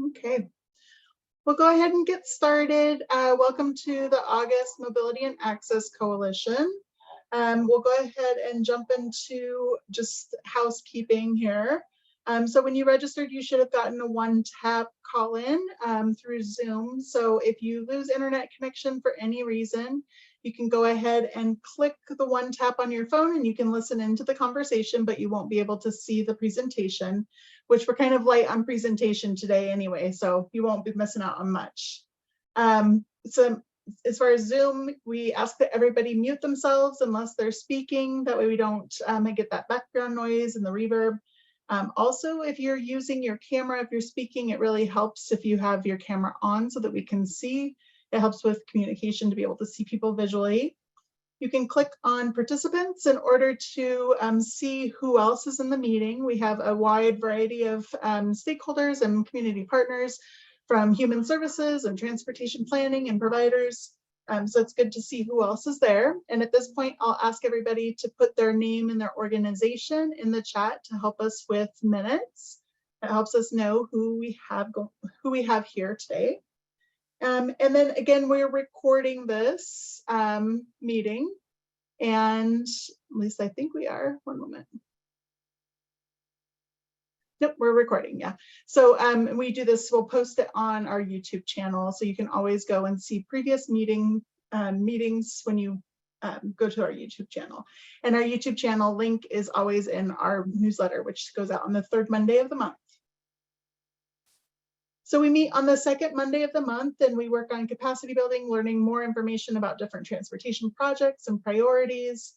Okay, we'll go ahead and get started. Welcome to the August Mobility and Access Coalition. We'll go ahead and jump into just housekeeping here. So when you registered, you should have gotten a one-tap call-in through Zoom. So if you lose internet connection for any reason, you can go ahead and click the one tap on your phone and you can listen into the conversation, but you won't be able to see the presentation, which we're kind of light on presentation today anyway, so you won't be missing out on much. So as far as Zoom, we ask that everybody mute themselves unless they're speaking. That way we don't get that background noise and the reverb. Also, if you're using your camera, if you're speaking, it really helps if you have your camera on so that we can see. It helps with communication to be able to see people visually. You can click on participants in order to see who else is in the meeting. We have a wide variety of stakeholders and community partners from human services and transportation planning and providers. So it's good to see who else is there. And at this point, I'll ask everybody to put their name and their organization in the chat to help us with minutes. It helps us know who we have here today. And then again, we're recording this meeting, and at least I think we are. One moment. Nope, we're recording, yeah. So we do this, we'll post it on our YouTube channel, so you can always go and see previous meetings when you go to our YouTube channel. And our YouTube channel link is always in our newsletter, which goes out on the third Monday of the month. So we meet on the second Monday of the month and we work on capacity building, learning more information about different transportation projects and priorities.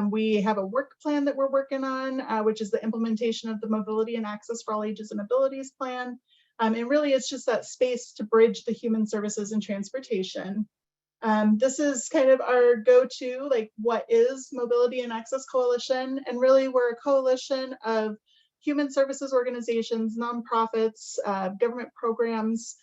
We have a work plan that we're working on, which is the implementation of the Mobility and Access for All Ages and Abilities plan. And really it's just that space to bridge the human services and transportation. This is kind of our go-to, like, what is Mobility and Access Coalition? And really we're a coalition of human services organizations, nonprofits, government programs,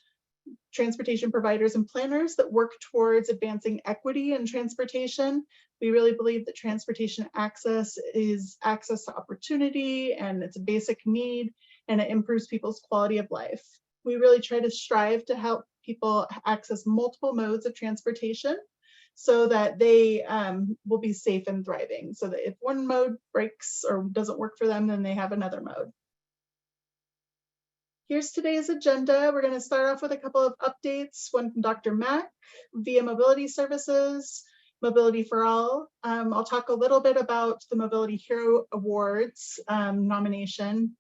transportation providers, and planners that work towards advancing equity in transportation. We really believe that transportation access is access to opportunity, and it's a basic need, and it improves people's quality of life. We really try to strive to help people access multiple modes of transportation so that they will be safe and thriving, so that if one mode breaks or doesn't work for them, then they have another mode. Here's today's agenda. We're going to start off with a couple of updates, one from Dr. Mack, via Mobility Services, Mobility for All. I'll talk a little bit about the Mobility Hero Awards nomination.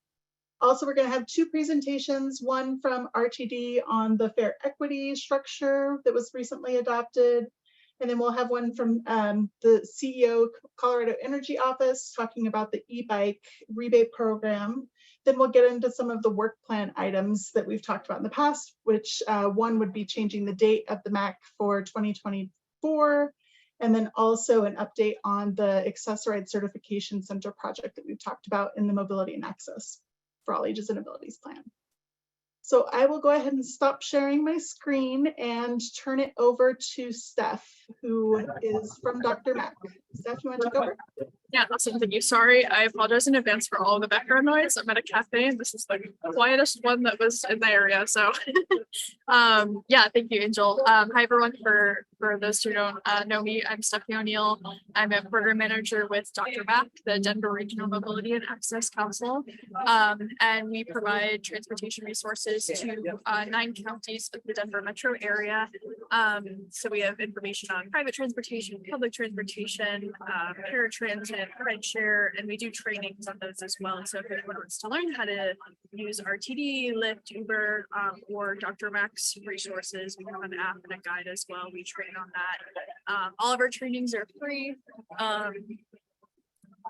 Also, we're going to have two presentations, one from RTD on the fare equity structure that was recently adopted. And then we'll have one from the CEO Colorado Energy Office talking about the e-bike rebate program. Then we'll get into some of the work plan items that we've talked about in the past, which one would be changing the date of the MAC for 2024. And then also an update on the Access-Ride Certification Center project that we've talked about in the Mobility and Access for All Ages and Abilities plan. So I will go ahead and stop sharing my screen and turn it over to Steph, who is from Dr. Mack. Steph, you want to take over? Yeah, awesome. Thank you. Sorry, I apologize in advance for all the background noise. I'm at a cafe and this is the quietest one that was in the area. So yeah, thank you, Angel. Hi, everyone. For those who don't know me, I'm Stephanie O'Neill. I'm a program manager with Dr. Mack, the Denver Regional Mobility and Access Council. And we provide transportation resources to 9 counties of the Denver metro area. So we have information on private transportation, public transportation, paratransit, rideshare, and we do trainings on those as well. So if anyone wants to learn how to use RTD, Lyft, Uber, or Dr. Mack's resources, we have an app and a guide as well. We train on that. All of our trainings are free.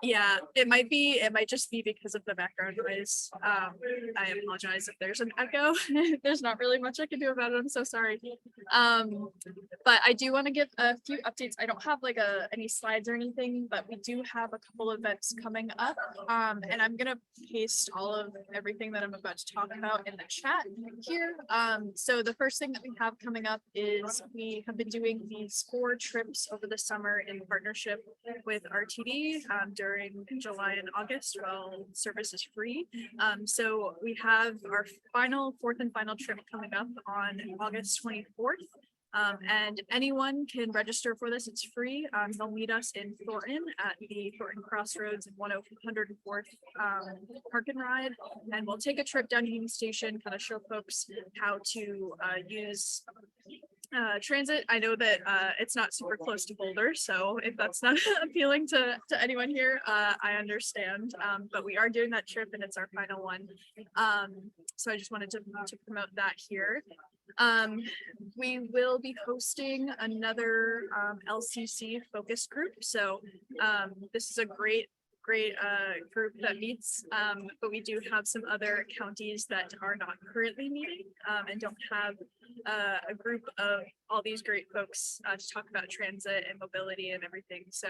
Yeah, it might just be because of the background noise. I apologize if there's an echo. There's not really much I can do about it. I'm so sorry. But I do want to give a few updates. I don't have like any slides or anything, but we do have a couple events coming up. And I'm gonna paste all of everything that I'm about to talk about in the chat here. So the first thing that we have coming up is we have been doing these 4 trips over the summer in partnership with RTD during during July and August while service is free. So we have our fourth and final trip coming up on August 24th. And anyone can register for this. It's free. They'll meet us in Thorne at the Thorne Crossroads and 104th Park and Ride. And we'll take a trip down to Union Station, kind of show folks how to use transit. I know that it's not super close to Boulder, so if that's not appealing to anyone here, I understand. But we are doing that trip and it's our final one. So I just wanted to promote that here. We will be hosting another LCC focus group. So this is a great group that meets, but we do have some other counties that are not currently meeting and don't have a group of all these great folks to talk about transit and mobility and everything. So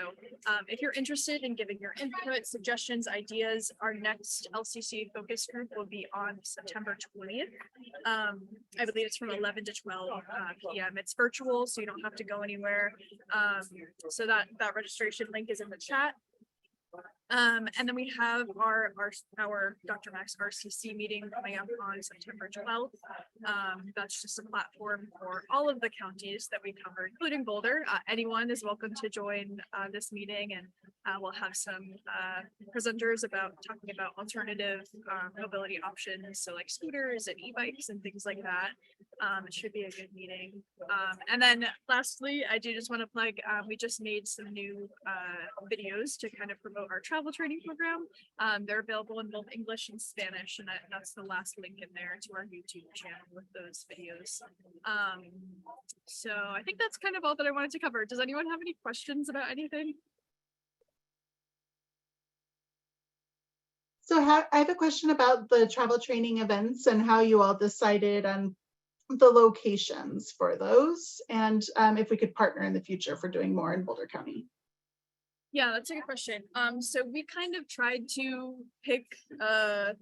if you're interested in giving your input, suggestions, ideas, our next LCC focus group will be on September 20th. I believe it's from 11 to 12 p.m. It's virtual, so you don't have to go anywhere. So that registration link is in the chat. And then we have our Dr. Max RCC meeting coming up on September 12th. That's just a platform for all of the counties that we cover, including Boulder. Anyone is welcome to join this meeting, and we'll have some presenters talking about alternative mobility options, so like scooters and e-bikes and things like that. It should be a good meeting. And then lastly, I do just want to plug, we just made some new videos to kind of promote our travel training program. They're available in both English and Spanish, and that's the last link in there to our YouTube channel with those videos. So I think that's kind of all that I wanted to cover. Does anyone have any questions about anything? So I have a question about the travel training events and how you all decided on the locations for those, and if we could partner in the future for doing more in Boulder County. Yeah, that's a good question. So we kind of tried to pick a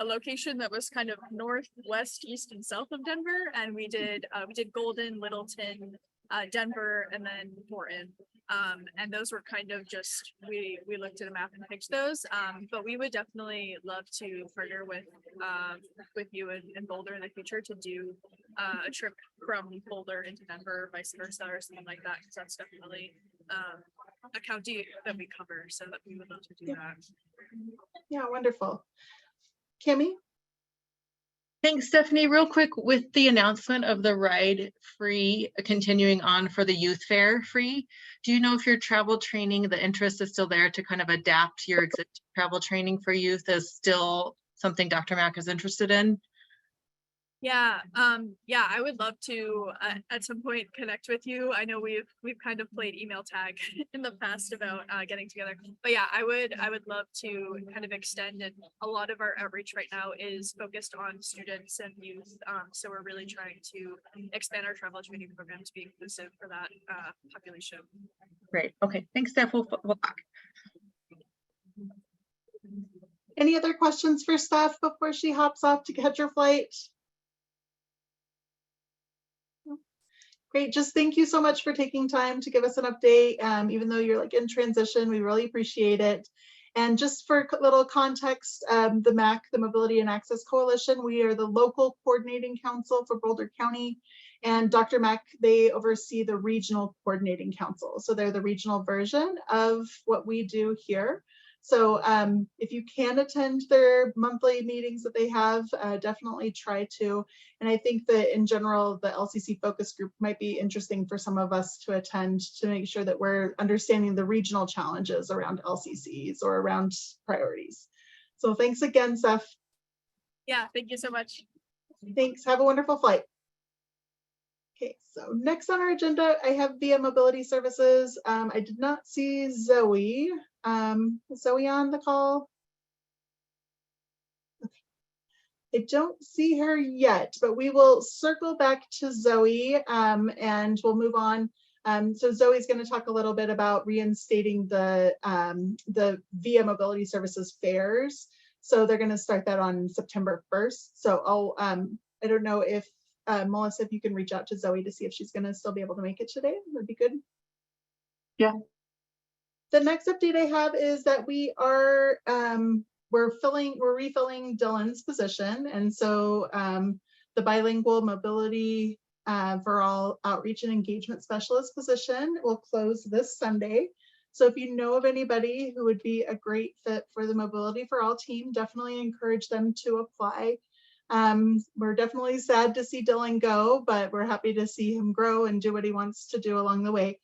location that was kind of north, west, east, and south of Denver, and we did Golden, Littleton, Denver, and then Thornton. And those were kind of just, we looked at a map and picked those, but we would definitely love to partner with you in Boulder in the future to do a trip from Boulder into Denver, vice versa, or something like that, because that's definitely a county that we cover, so that we would love to do that. Yeah, wonderful. Kimmy? Thanks, Stephanie. Real quick, with the announcement of the ride free continuing on for the youth fair free, do you know if your travel training, the interest is still there to kind of adapt your existing travel training for youth is still something Dr. Mack is interested in? Yeah, I would love to at some point connect with you. I know we've kind of played email tag in the past about getting together, but yeah, I would love to kind of extend it. A lot of our outreach right now is focused on students and youth, so we're really trying to expand our travel training program to be inclusive for that population. Great. Okay. Thanks, Steph. We'll back. Any other questions for Steph before she hops off to catch her flight? Great, just thank you so much for taking time to give us an update. Even though you're like in transition, we really appreciate it. And just for a little context, the MAAAA, the Mobility and Access Coalition, we are the local coordinating council for Boulder County. And Dr. Mack, they oversee the regional coordinating council. So they're the regional version of what we do here. So if you can attend their monthly meetings that they have, definitely try to. And I think that in general, the LCC focus group might be interesting for some of us to attend to make sure that we're understanding the regional challenges around LCCs or around priorities. So thanks again, Steph. Yeah, thank you so much. Thanks. Have a wonderful flight. Okay, so next on our agenda, I have Via Mobility Services. I did not see Zoe. Is Zoe on the call? Okay. I don't see her yet, but we will circle back to Zoe and we'll move on. So Zoe's going to talk a little bit about reinstating the Via Mobility Services fairs. So they're going to start that on September 1st. So I don't know if Melissa, if you can reach out to Zoe to see if she's going to still be able to make it today, that'd be good. Yeah. The next update I have is that we are we're refilling Dylan's position, and so the bilingual mobility for all outreach and engagement specialist position will close this Sunday. So if you know of anybody who would be a great fit for the Mobility for All team, definitely encourage them to apply. We're definitely sad to see Dylan go, but we're happy to see him grow and do what he wants to do along the way.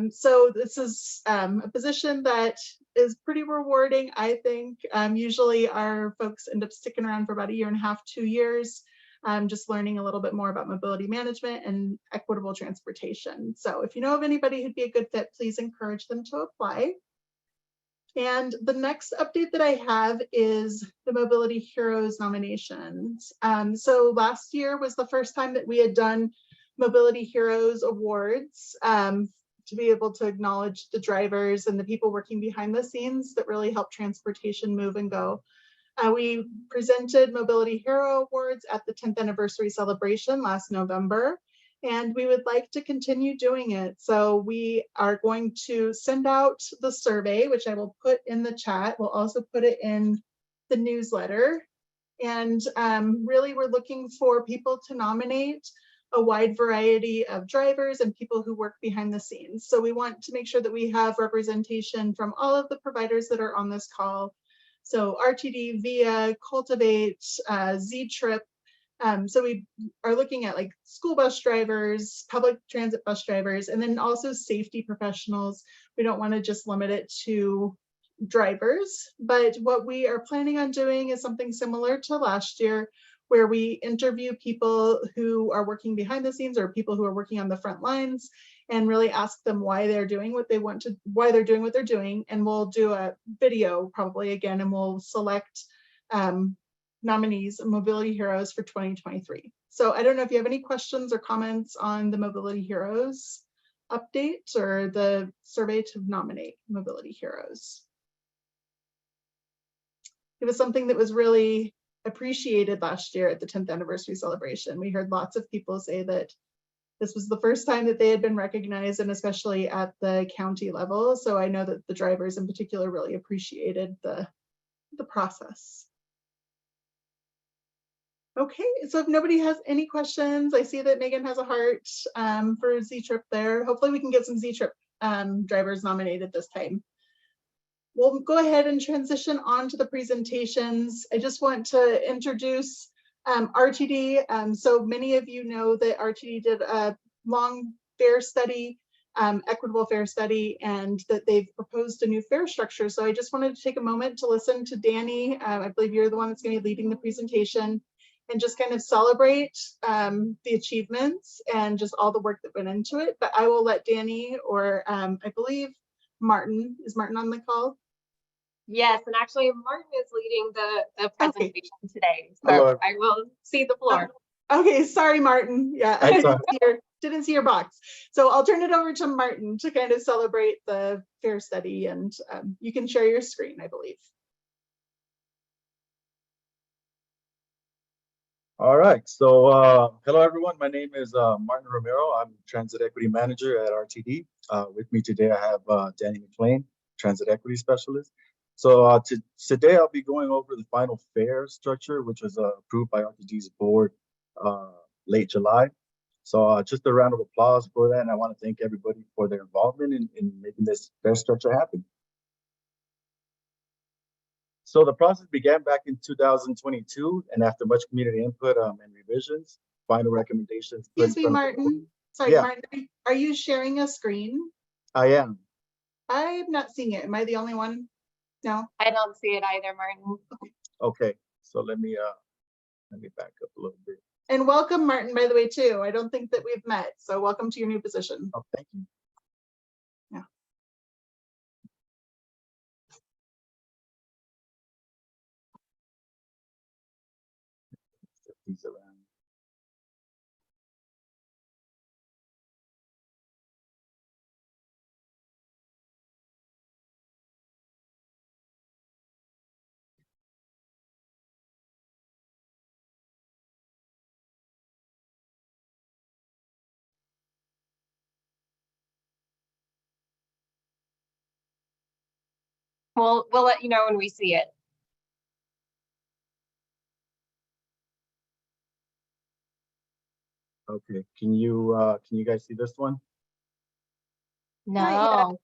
So this is a position that is pretty rewarding, I think. Usually our folks end up sticking around for about 1.5 to 2 years, just learning a little bit more about mobility management and equitable transportation. So if you know of anybody who'd be a good fit, please encourage them to apply. And the next update that I have is the Mobility Heroes nominations. So last year was the first time that we had done Mobility Heroes Awards to be able to acknowledge the drivers and the people working behind the scenes that really help transportation move and go. We presented Mobility Hero Awards at the 10th anniversary celebration last November, and we would like to continue doing it. So we are going to send out the survey, which I will put in the chat. We'll also put it in the newsletter. And really, we're looking for people to nominate a wide variety of drivers and people who work behind the scenes. So we want to make sure that we have representation from all of the providers that are on this call. So RTD, VIA, Cultivate, Z-Trip. So we are looking at like school bus drivers, public transit bus drivers, and then also safety professionals. We don't want to just limit it to drivers, but what we are planning on doing is something similar to last year, where we interview people who are working behind the scenes or people who are working on the front lines and really ask them why they're doing what they want to, why they're doing what they're doing. And we'll do a video probably again, and we'll select nominees and Mobility Heroes for 2023. So I don't know if you have any questions or comments on the Mobility Heroes update or the survey to nominate Mobility Heroes. It was something that was really appreciated last year at the 10th anniversary celebration. We heard lots of people say that this was the first time that they had been recognized, and especially at the county level. So I know that the drivers in particular really appreciated the process. Okay, so if nobody has any questions, I see that Megan has a heart for Z-Trip there. Hopefully we can get some Z-Trip drivers nominated this time. We'll go ahead and transition on to the presentations. I just want to introduce RTD. So many of you know that RTD did a long fare study, equitable fare study, and that they've proposed a new fare structure. So I just wanted to take a moment to listen to Dani. I believe you're the one that's going to be leading the presentation, and just kind of celebrate the achievements and just all the work that went into it. But I will let Dani, or I believe Martin, is Martin on the call? Yes, and actually Martin is leading the presentation today, so Hello. I will see the floor. Okay, sorry, Martin. Yeah, That's all didn't see your box. So I'll turn it over to Martin to kind of celebrate the fare study, and you can share your screen, I believe. All right. So hello, everyone. My name is Martin Romero. I'm Transit Equity Manager at RTD. With me today, I have Dani McLean, Transit Equity Specialist. So today, I'll be going over the final fare structure, which was approved by RTD's board late July. So just a round of applause for that. And I want to thank everybody for their involvement in making this fare structure happen. So the process began back in 2022, and after much community input and revisions, final recommendations. Excuse me, Martin. Sorry, Yeah. Martin, are you sharing a screen? I am. I'm not seeing it. Am I the only one? No? I don't see it either, Martin. Okay. So let me back up a little bit. And welcome, Martin, by the way, too. I don't think that we've met, so welcome to your new position. Oh, thank you. Yeah. Flip these around. We'll let you know when we see it. Okay, can you guys see this one? Not yet. No.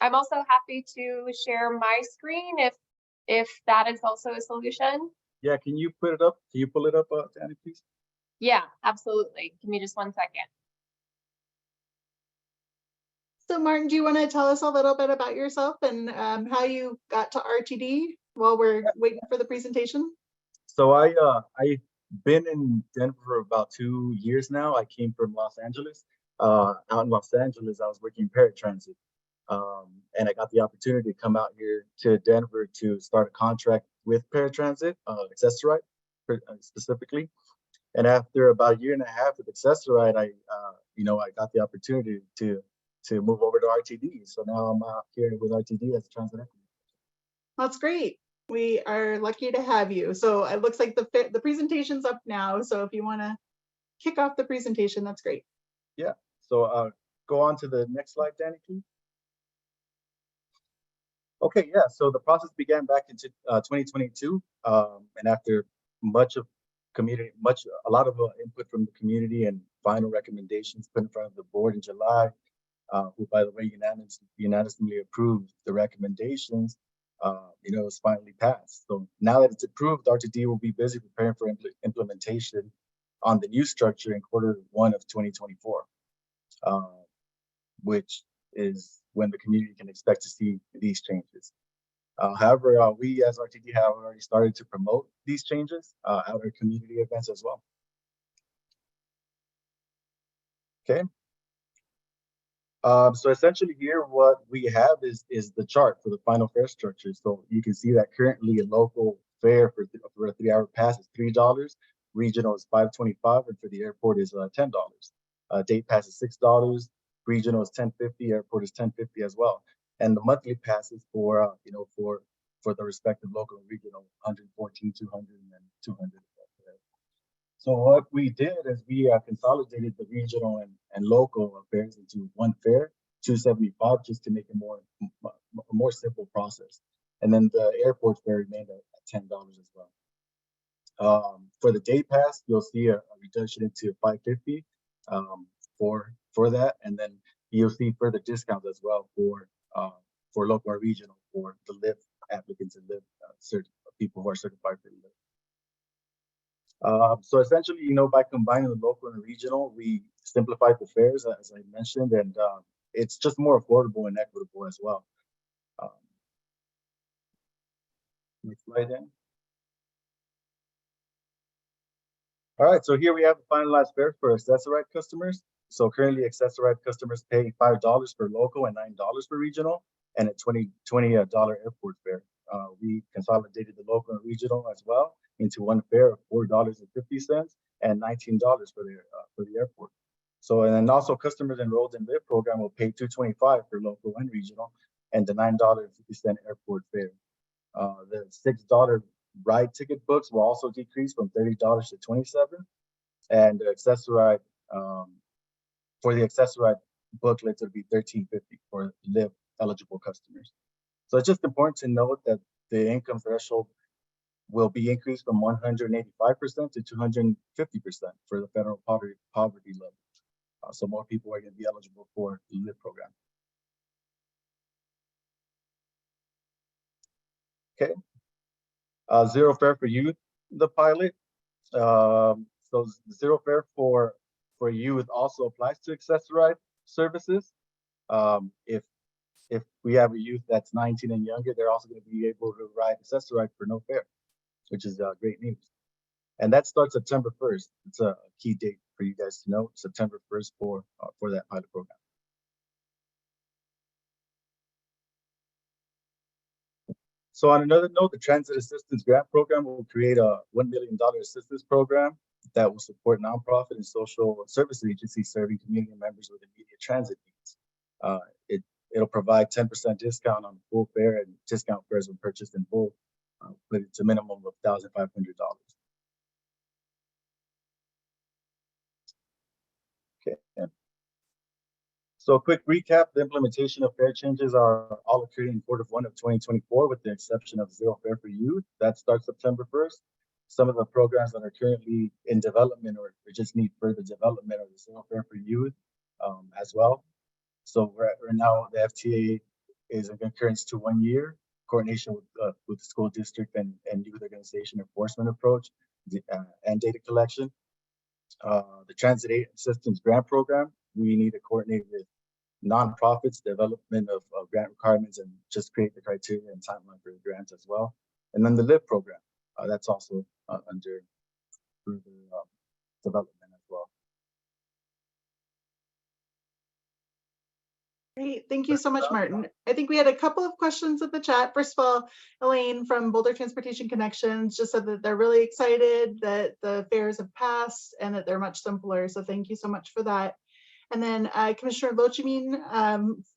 I'm also happy to share my screen if that is also a solution. Yeah, can you put it up? Can you pull it up, Dani, please? Yeah, absolutely. Give me just 1 second. So Martin, do you want to tell us a little bit about yourself and how you got to RTD while we're waiting for the presentation? So I've been in Denver for about 2 years now. I came from Los Angeles. Out in Los Angeles, I was working paratransit. And I got the opportunity to come out here to Denver to start a contract with paratransit, Accessorite specifically. And after about a year and a half with Accessorite, I got the opportunity to move over to RTD. So now I'm out here with RTD as a transit equity. That's great. We are lucky to have you. So it looks like the presentation's up now. So if you want to kick off the presentation, that's great. Yeah. So go on to the next slide, Dani, please. Okay, yeah, so the process began back into 2022, and after a lot of input from the community and final recommendations put in front of the board in July, who, by the way, unanimously approved the recommendations, it was finally passed. So now that it's approved, RTD will be busy preparing for implementation on the new structure in Q1 of 2024, which is when the community can expect to see these changes. However, we as RTD have already started to promote these changes at our community events as well. Okay. So essentially here, what we have is the chart for the final fare structure. So you can see that currently a local fare for a 3-hour pass is $3, regional is $5.25, and for the airport is $10. Day pass is $6, regional is $10.50, airport is $10.50 as well. And the monthly passes for the respective local and regional, $114, $200, and $200. So what we did is we consolidated the regional and local fares into one fare, $275, just to make it a more simple process. And then the airport fare remained at $10 as well. For the day pass, you'll see a reduction into $5.50 for that, and then you'll see further discounts as well for local or regional for the Lyft applicants and Lyft people who are certified for Lyft. So essentially, by combining the local and the regional, we simplified the fares, as I mentioned, and it's just more affordable and equitable as well. Next slide, then. All right, so here we have the finalized fare for Accessorite customers. So currently, Accessorite customers pay $5 for local and $9 for regional, and a $20 airport fare. We consolidated the local and regional as well into one fare of $4.50 and $19 for the airport. So, and then also customers enrolled in Lyft program will pay $2.25 for local and regional, and the $9.50 airport fare. The $6 ride ticket books will also decrease from $30 to $27, and the Accessorite for the Accessorite booklets it'll be $13.50 for Lyft eligible customers. So it's just important to note that the income threshold will be increased from 185% to 250% for the federal poverty level. So more people are going to be eligible for the Lyft program. Okay. Zero fare for youth, the pilot. So zero fare for youth also applies to Accessorite services. If we have a youth that's 19 and younger, they're also going to be able to ride Accessorite for no fare, which is great news. And that starts September 1st. It's a key date for you guys to know, September 1st for that pilot program. So on another note, the Transit Assistance Grant Program will create a $1 million assistance program that will support nonprofit and social service agencies serving community members with immediate transit needs. It'll provide 10% discount on full fare and discount fares when purchased in full but it's a minimum of $1,500. Okay. So a quick recap, the implementation of fare changes are all occurring in Q1 of 2024, with the exception of Zero Fare for Youth. That starts September 1st. Some of the programs that are currently in development or just need further development are the Zero Fare for Youth as well. So right now the FTA is in concurrence to 1 year, coordination with the school district and youth organization enforcement approach and data collection. The Transit Aid Assistance Grant Program, we need to coordinate with nonprofits, development of grant requirements, and just create the criteria and timeline for the grants as well. And then the LIVE program, that's also under further development as well. Great, thank you so much, Martin. I think we had a couple of questions in the chat. First of all, Elaine from Boulder Transportation Connections just said that they're really excited that the fares have passed and that they're much simpler. So thank you so much for that. And then Commissioner Lochimin,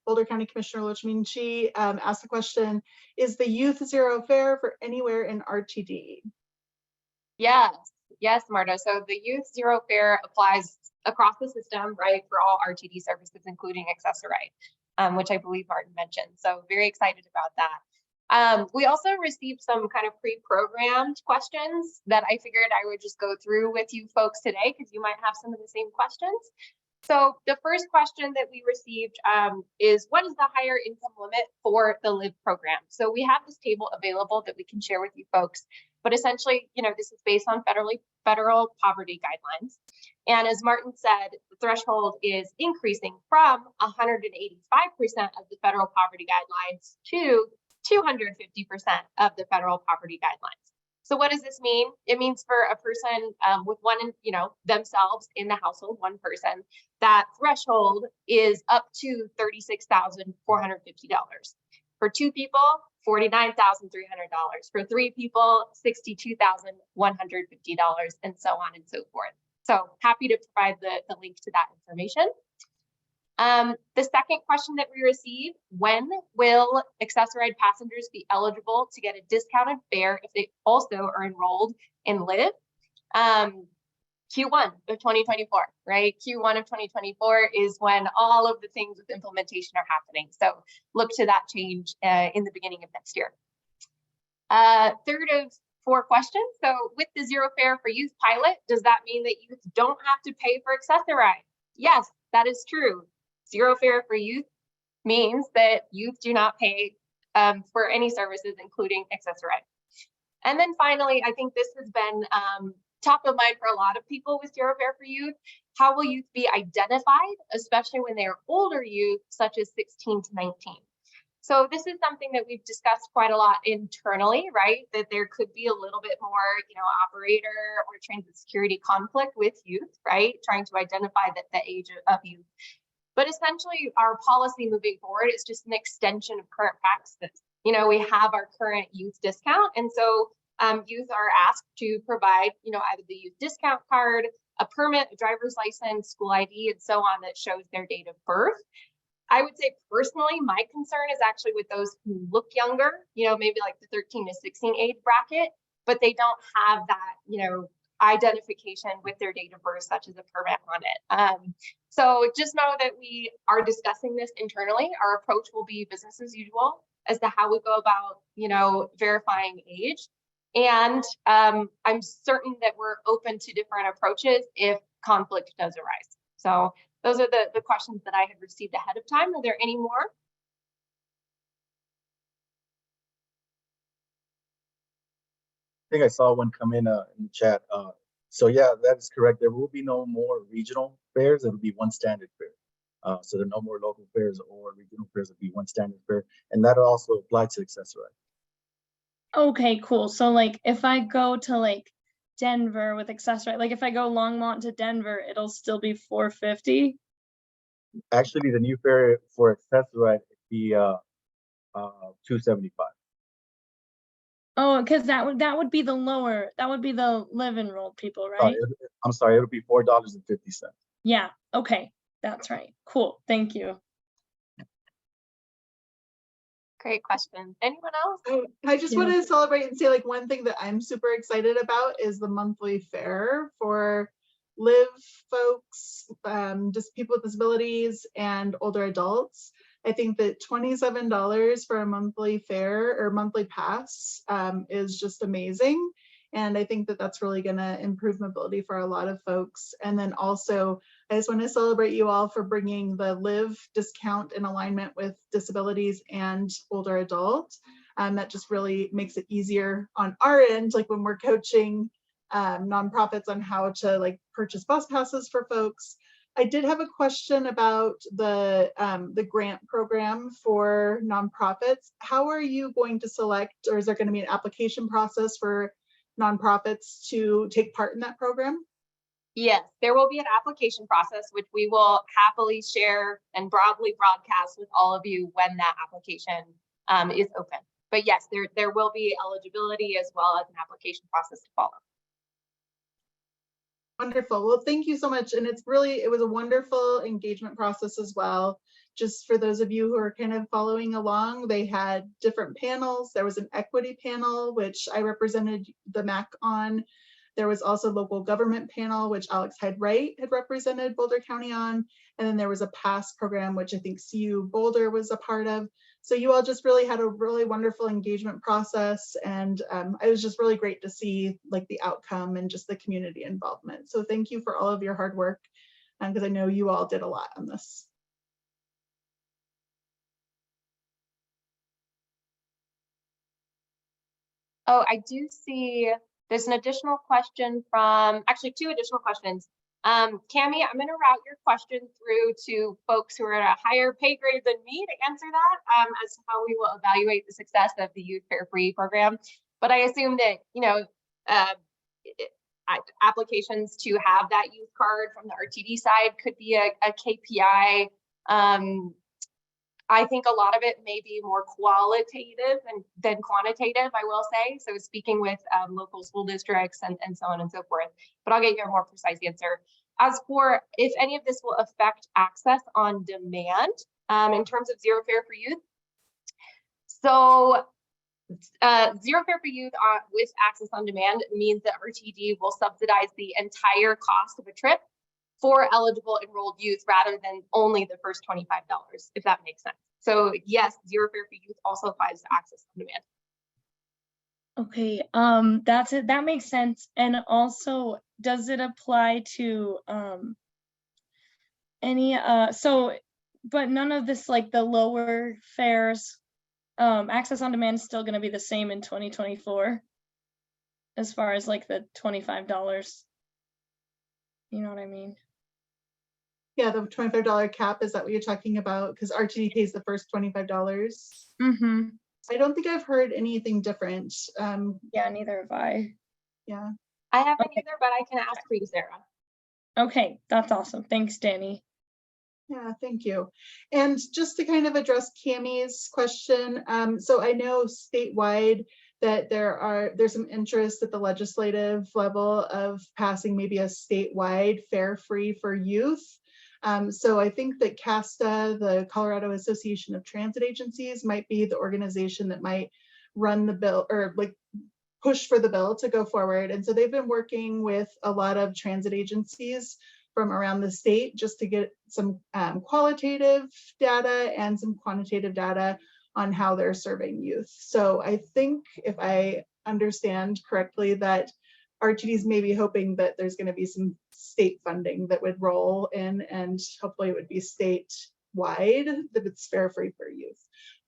Boulder County Commissioner Lochimin, she asked the question, is the youth zero fare for anywhere in RTD? Yes, Marta. So the youth zero fare applies across the system, right, for all RTD services, including Access-a-Ride, which I believe Martin mentioned. So very excited about that. We also received some kind of pre-programmed questions that I figured I would just go through with you folks today, because you might have some of the same questions. So the first question that we received is, what is the higher income limit for the LIVE program? So we have this table available that we can share with you folks, but essentially, you know, this is based on federal poverty guidelines. And as Martin said, the threshold is increasing from 185% of the federal poverty guidelines to 250% of the federal poverty guidelines. So what does this mean? It means for a person with one, themselves in the household, one person, that threshold is up to $36,450. For two people, $49,300. For three people, $62,150, and so on and so forth. So happy to provide the link to that information. The second question that we received, when will Access-a-Ride passengers be eligible to get a discounted fare if they also are enrolled in LIVE? Q1 of 2024, right? Q1 of 2024 is when all of the things with implementation are happening. So look to that change in the beginning of next year. Third of four questions. So with the Zero Fare for Youth pilot, does that mean that youth don't have to pay for Access-a-Ride? Yes, that is true. Zero Fare for Youth means that youth do not pay for any services, including Access-a-Ride. And then finally, I think this has been top of mind for a lot of people with Zero Fare for Youth. How will youth be identified, especially when they are older youth, such as 16 to 19? So this is something that we've discussed quite a lot internally, right? That there could be a little bit more, operator or transit security conflict with youth, right? Trying to identify the age of youth. But essentially, our policy moving forward is just an extension of current practices. We have our current youth discount, and so youth are asked to provide, either the youth discount card, a permit, a driver's license, school ID, and so on that shows their date of birth. I would say personally, my concern is actually with those who look younger, maybe like the 13 to 16 age bracket, but they don't have that, identification with their date of birth, such as a permit on it. So just know that we are discussing this internally. Our approach will be business as usual as to how we go about, verifying age. And I'm certain that we're open to different approaches if conflict does arise. So those are the questions that I had received ahead of time. Are there any more? I think I saw one come in the chat. So yeah, that is correct. There will be no more regional fares. It will be one standard fare. So there are no more local fares or regional fares. It will be one standard fare, and that'll also apply to Access-a-Ride. Okay, cool. So like if I go to Denver with Access-a-Ride, like if I go Longmont to Denver, it'll still be $450. Actually, the new fare for Access-a-Ride would be $275. Oh, because that would be the lower, that would be the live enrolled people, right? I'm sorry, it'll be $4.50. Yeah, okay, that's right. Cool, thank you. Great question. Anyone else? I just Yeah. want to celebrate and say, like, one thing that I'm super excited about is the monthly fare for live folks, just people with disabilities and older adults. I think that $27 for a monthly fare or monthly pass is just amazing. And I think that that's really going to improve mobility for a lot of folks. And then also, I just want to celebrate you all for bringing the live discount in alignment with disabilities and older adult. That just really makes it easier on our end, like when we're coaching nonprofits on how to like purchase bus passes for folks. I did have a question about the grant program for nonprofits. How are you going to select, or is there going to be an application process for nonprofits to take part in that program? Yes, there will be an application process, which we will happily share and broadly broadcast with all of you when that application is open. But yes, there will be eligibility as well as an application process to follow. Wonderful. Well, thank you so much. And it was a wonderful engagement process as well. Just for those of you who are kind of following along, they had different panels. There was an equity panel, which I represented the MAC on. There was also a local government panel, which Alex Hyde-Wright had represented Boulder County on. And then there was a PASS program, which I think CU Boulder was a part of. So you all just really had a really wonderful engagement process. And it was just really great to see like the outcome and just the community involvement. So thank you for all of your hard work, because I know you all did a lot on this. Oh, I do see there's an additional question from, actually 2 additional questions. Cami, I'm going to route your question through to folks who are at a higher pay grade than me to answer that as to how we will evaluate the success of the Youth Fare Free program. But I assume that, you know, applications to have that youth card from the RTD side could be a KPI. I think a lot of it may be more qualitative than quantitative, I will say. So speaking with local school districts and so on and so forth, but I'll get you a more precise answer. As for if any of this will affect access on demand in terms of zero fare for youth. So zero fare for youth with access on demand means that RTD will subsidize the entire cost of a trip for eligible enrolled youth rather than only the first $25, if that makes sense. So yes, zero fare for youth also applies to access on demand. Okay, that's it. That makes sense. And also, does it apply to any but none of this, like the lower fares, access on demand is still going to be the same in 2024 as far as like the $25. You know what I mean? Yeah, the $25 cap, is that what you're talking about? Because RTD pays the first $25. Mm-hmm. I don't think I've heard anything different. Yeah, neither have I. Yeah. I haven't Okay. either, but I can ask for you, Sarah. Okay, that's awesome. Thanks, Dani. Yeah, thank you. And just to kind of address Cami's question, so I know statewide that there's some interest at the legislative level of passing maybe a statewide fare free for youth. So I think that CASTA, the Colorado Association of Transit Agencies, might be the organization that might run the bill or like push for the bill to go forward. And so they've been working with a lot of transit agencies from around the state just to get some qualitative data and some quantitative data on how they're serving youth. So I think if I understand correctly that RTD's maybe hoping that there's going to be some state funding that would roll in, and hopefully it would be statewide that it's fare free for youth.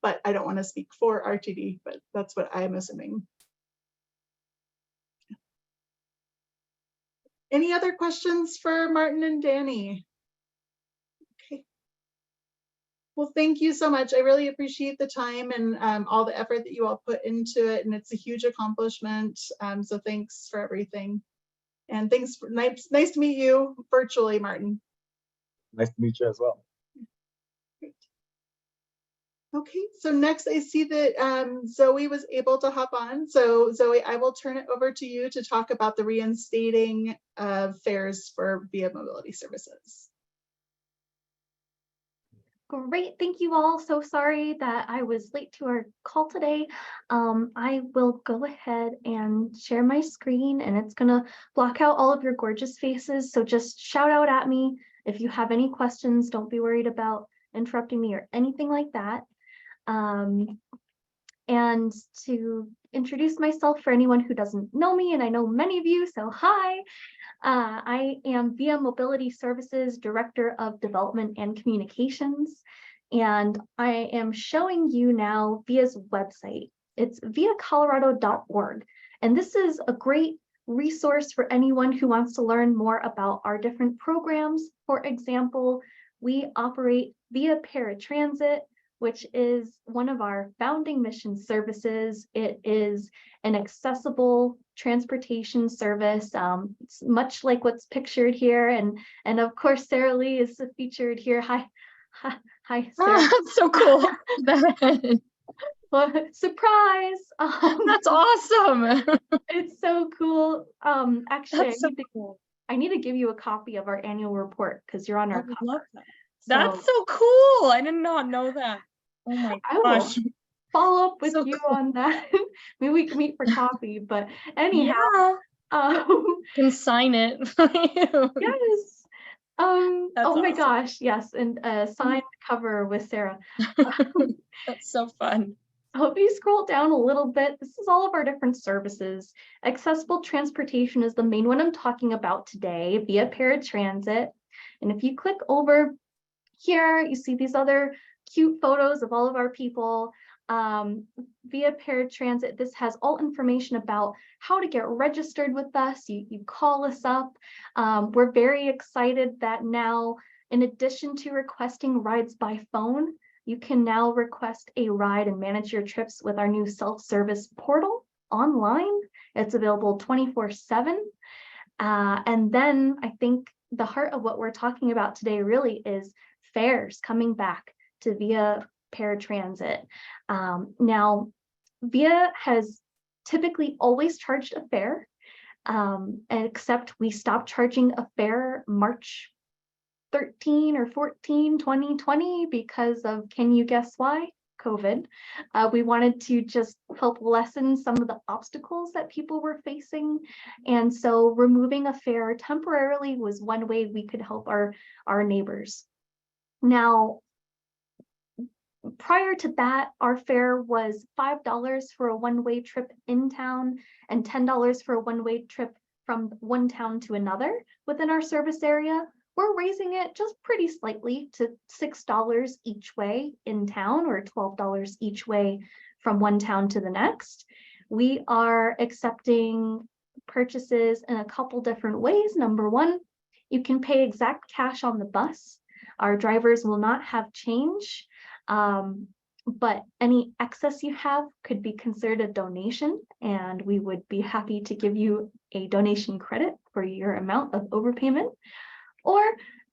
But I don't want to speak for RTD, but that's what I'm assuming. Any other questions for Martin and Dani? Okay. Well, thank you so much. I really appreciate the time and all the effort that you all put into it, and it's a huge accomplishment. So thanks for everything. And thanks for nice to meet you virtually, Martin. Nice to meet you as well. Great. Okay, so next I see that Zoe was able to hop on. So Zoe, I will turn it over to you to talk about the reinstating of fares for via mobility services. Great, thank you all. So sorry that I was late to our call today. I will go ahead and share my screen, and it's gonna block out all of your gorgeous faces. So just shout out at me if you have any questions. Don't be worried about interrupting me or anything like that. And to introduce myself for anyone who doesn't know me, and I know many of you, so hi. I am VIA Mobility Services Director of Development and Communications, and I am showing you now VIA's website. It's viacolorado.org, and this is a great resource for anyone who wants to learn more about our different programs. For example, we operate VIA Paratransit, which is one of our founding mission services. It is an accessible transportation service. It's much like what's pictured here. And of course, Sarah Lee is featured here. Hi, Sarah. That's so cool. Well, surprise. That's awesome. It's so cool. Actually, That's so cool. I need to give you a copy of our annual report because you're on I our would cover. love that. That's So so cool. I did not know that. Oh my I will gosh. follow up with So you cool. on that. Maybe we can meet for coffee, but anyhow, Yeah. Can sign it. yes. That's Oh my awesome. gosh, yes, and signed cover with Sarah. That's so fun. So if you scroll down a little bit, this is all of our different services. Accessible transportation is the main one I'm talking about today, via paratransit. And if you click over here, you see these other cute photos of all of our people. Via paratransit, this has all information about how to get registered with us. You call us up. We're very excited that now, in addition to requesting rides by phone, you can now request a ride and manage your trips with our new self-service portal online. It's available 24/7. And then I think the heart of what we're talking about today really is fares coming back to VIA Paratransit. Now, VIA has typically always charged a fare, except we stopped charging a fare March 13 or 14, 2020 because of, can you guess why? COVID. We wanted to just help lessen some of the obstacles that people were facing. And so removing a fare temporarily was one way we could help our neighbors. Now, prior to that, our fare was $5 for a one-way trip in town and $10 for a one-way trip from one town to another within our service area. We're raising it just pretty slightly to $6 each way in town or $12 each way from one town to the next. We are accepting purchases in a couple different ways. Number one, you can pay exact cash on the bus. Our drivers will not have change, but any excess you have could be considered a donation, and we would be happy to give you a donation credit for your amount of overpayment. Or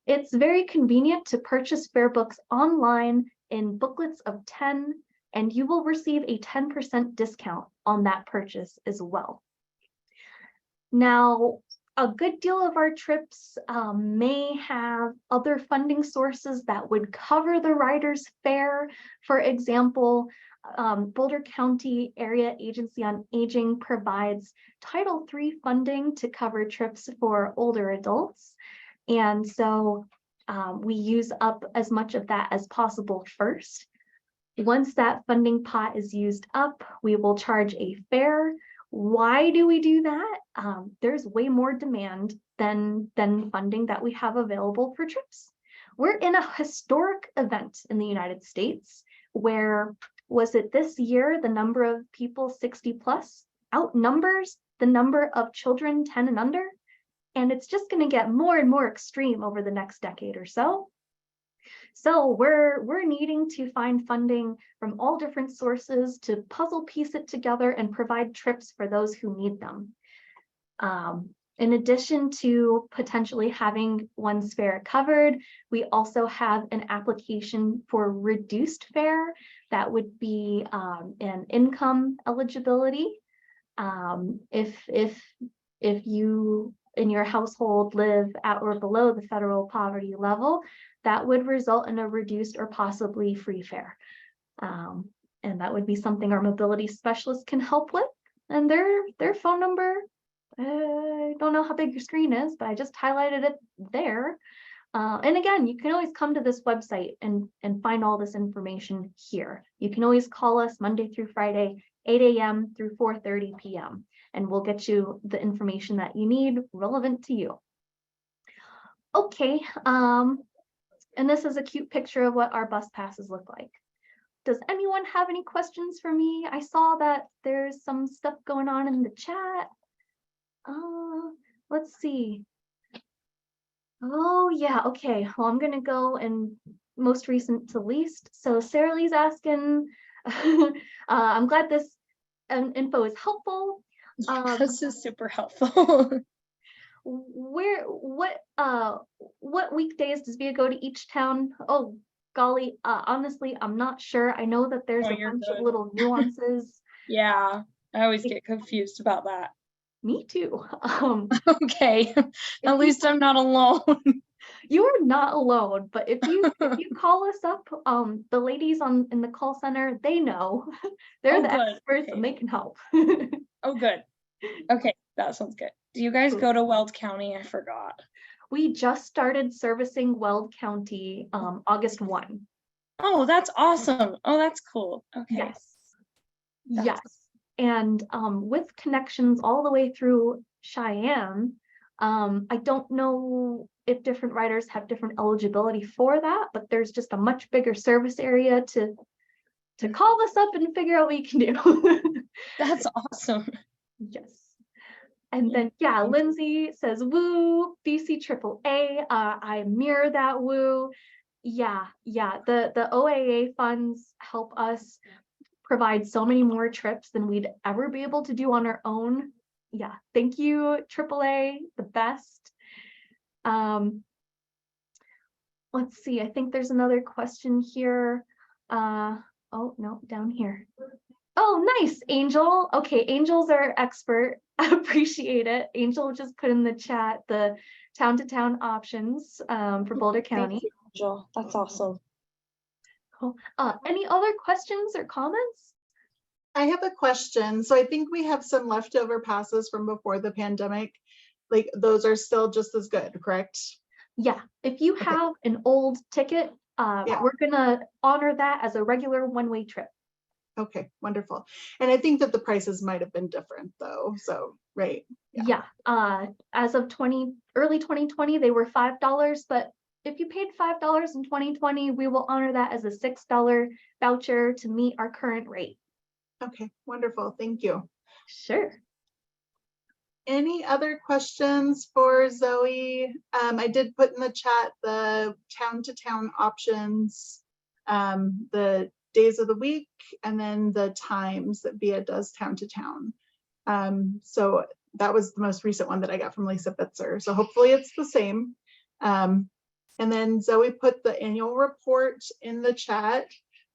it's very convenient to purchase fare books online in booklets of 10, and you will receive a 10% discount on that purchase as well. Now, a good deal of our trips may have other funding sources that would cover the rider's fare. For example, Boulder County Area Agency on Aging provides Title III funding to cover trips for older adults. And so we use up as much of that as possible first. Once that funding pot is used up, we will charge a fare. Why do we do that? There's way more demand than funding that we have available for trips. We're in a historic event in the United States where, was it this year, the number of people 60 plus outnumbers the number of children 10 and under? And it's just going to get more and more extreme over the next decade or so. So we're needing to find funding from all different sources to puzzle piece it together and provide trips for those who need them. In addition to potentially having one's fare covered, we also have an application for reduced fare that would be an income eligibility. If you in your household live at or below the federal poverty level, that would result in a reduced or possibly free fare. And that would be something our mobility specialist can help with. And their phone number, I don't know how big your screen is, but I just highlighted it there. And again, you can always come to this website and find all this information here. You can always call us Monday through Friday, 8 a.m. through 4:30 p.m. and we'll get you the information that you need relevant to you. Okay, and this is a cute picture of what our bus passes look like. Does anyone have any questions for me? I saw that there's some stuff going on in the chat. Let's see. Oh yeah, okay. Well, I'm gonna go and most recent to least. So Sarah Lee's asking, I'm glad this info is helpful. This is super helpful. What weekdays does VIA go to each town? Oh golly, honestly, I'm not sure. I know that there's Oh, a you're bunch of good. little nuances. Yeah, I always get confused about that. Me too. Okay, If at least I'm not alone. you are not alone, but if you call us up, the ladies in the call center, they know. They're Oh, the good. experts Okay. and they can help. Oh, good. Okay, that sounds good. Do you guys Cool. go to Weld County? I forgot. We just started servicing Weld County August 1. Oh, that's awesome. Oh, that's cool. Okay. Yes. That's- Yes. And with connections all the way through Cheyenne, I don't know if different riders have different eligibility for that, but there's just a much bigger service area to call us up and figure out what you can do. That's awesome. Yes. And then, yeah, Lindsay says, woo, BC AAA. I mirror that woo. Yeah, the OAA funds help us provide so many more trips than we'd ever be able to do on our own. Yeah, thank you, AAA, the best. Let's see, I think there's another question here. Oh, no, down here. Oh, nice, Angel. Okay, Angel's our expert. I appreciate it. Angel just put in the chat the town-to-town options for Boulder County. Thank you, Angel. That's awesome. Cool. Any other questions or comments? I have a question. So I think we have some leftover passes from before the pandemic. Like those are still just as good, correct? Yeah, if you have an old ticket, Yeah. we're gonna honor that as a regular one-way trip. Okay, wonderful. And I think that the prices might have been different though. So, right. Yeah, as of early 2020, they were $5, but if you paid $5 in 2020, we will honor that as a $6 voucher to meet our current rate. Okay, wonderful. Thank you. Sure. Any other questions for Zoe? I did put in the chat the town-to-town options, the days of the week, and then the times that VIA does town-to-town. So that was the most recent one that I got from Lisa Bitzer. So hopefully it's the same. And then Zoe put the annual report in the chat.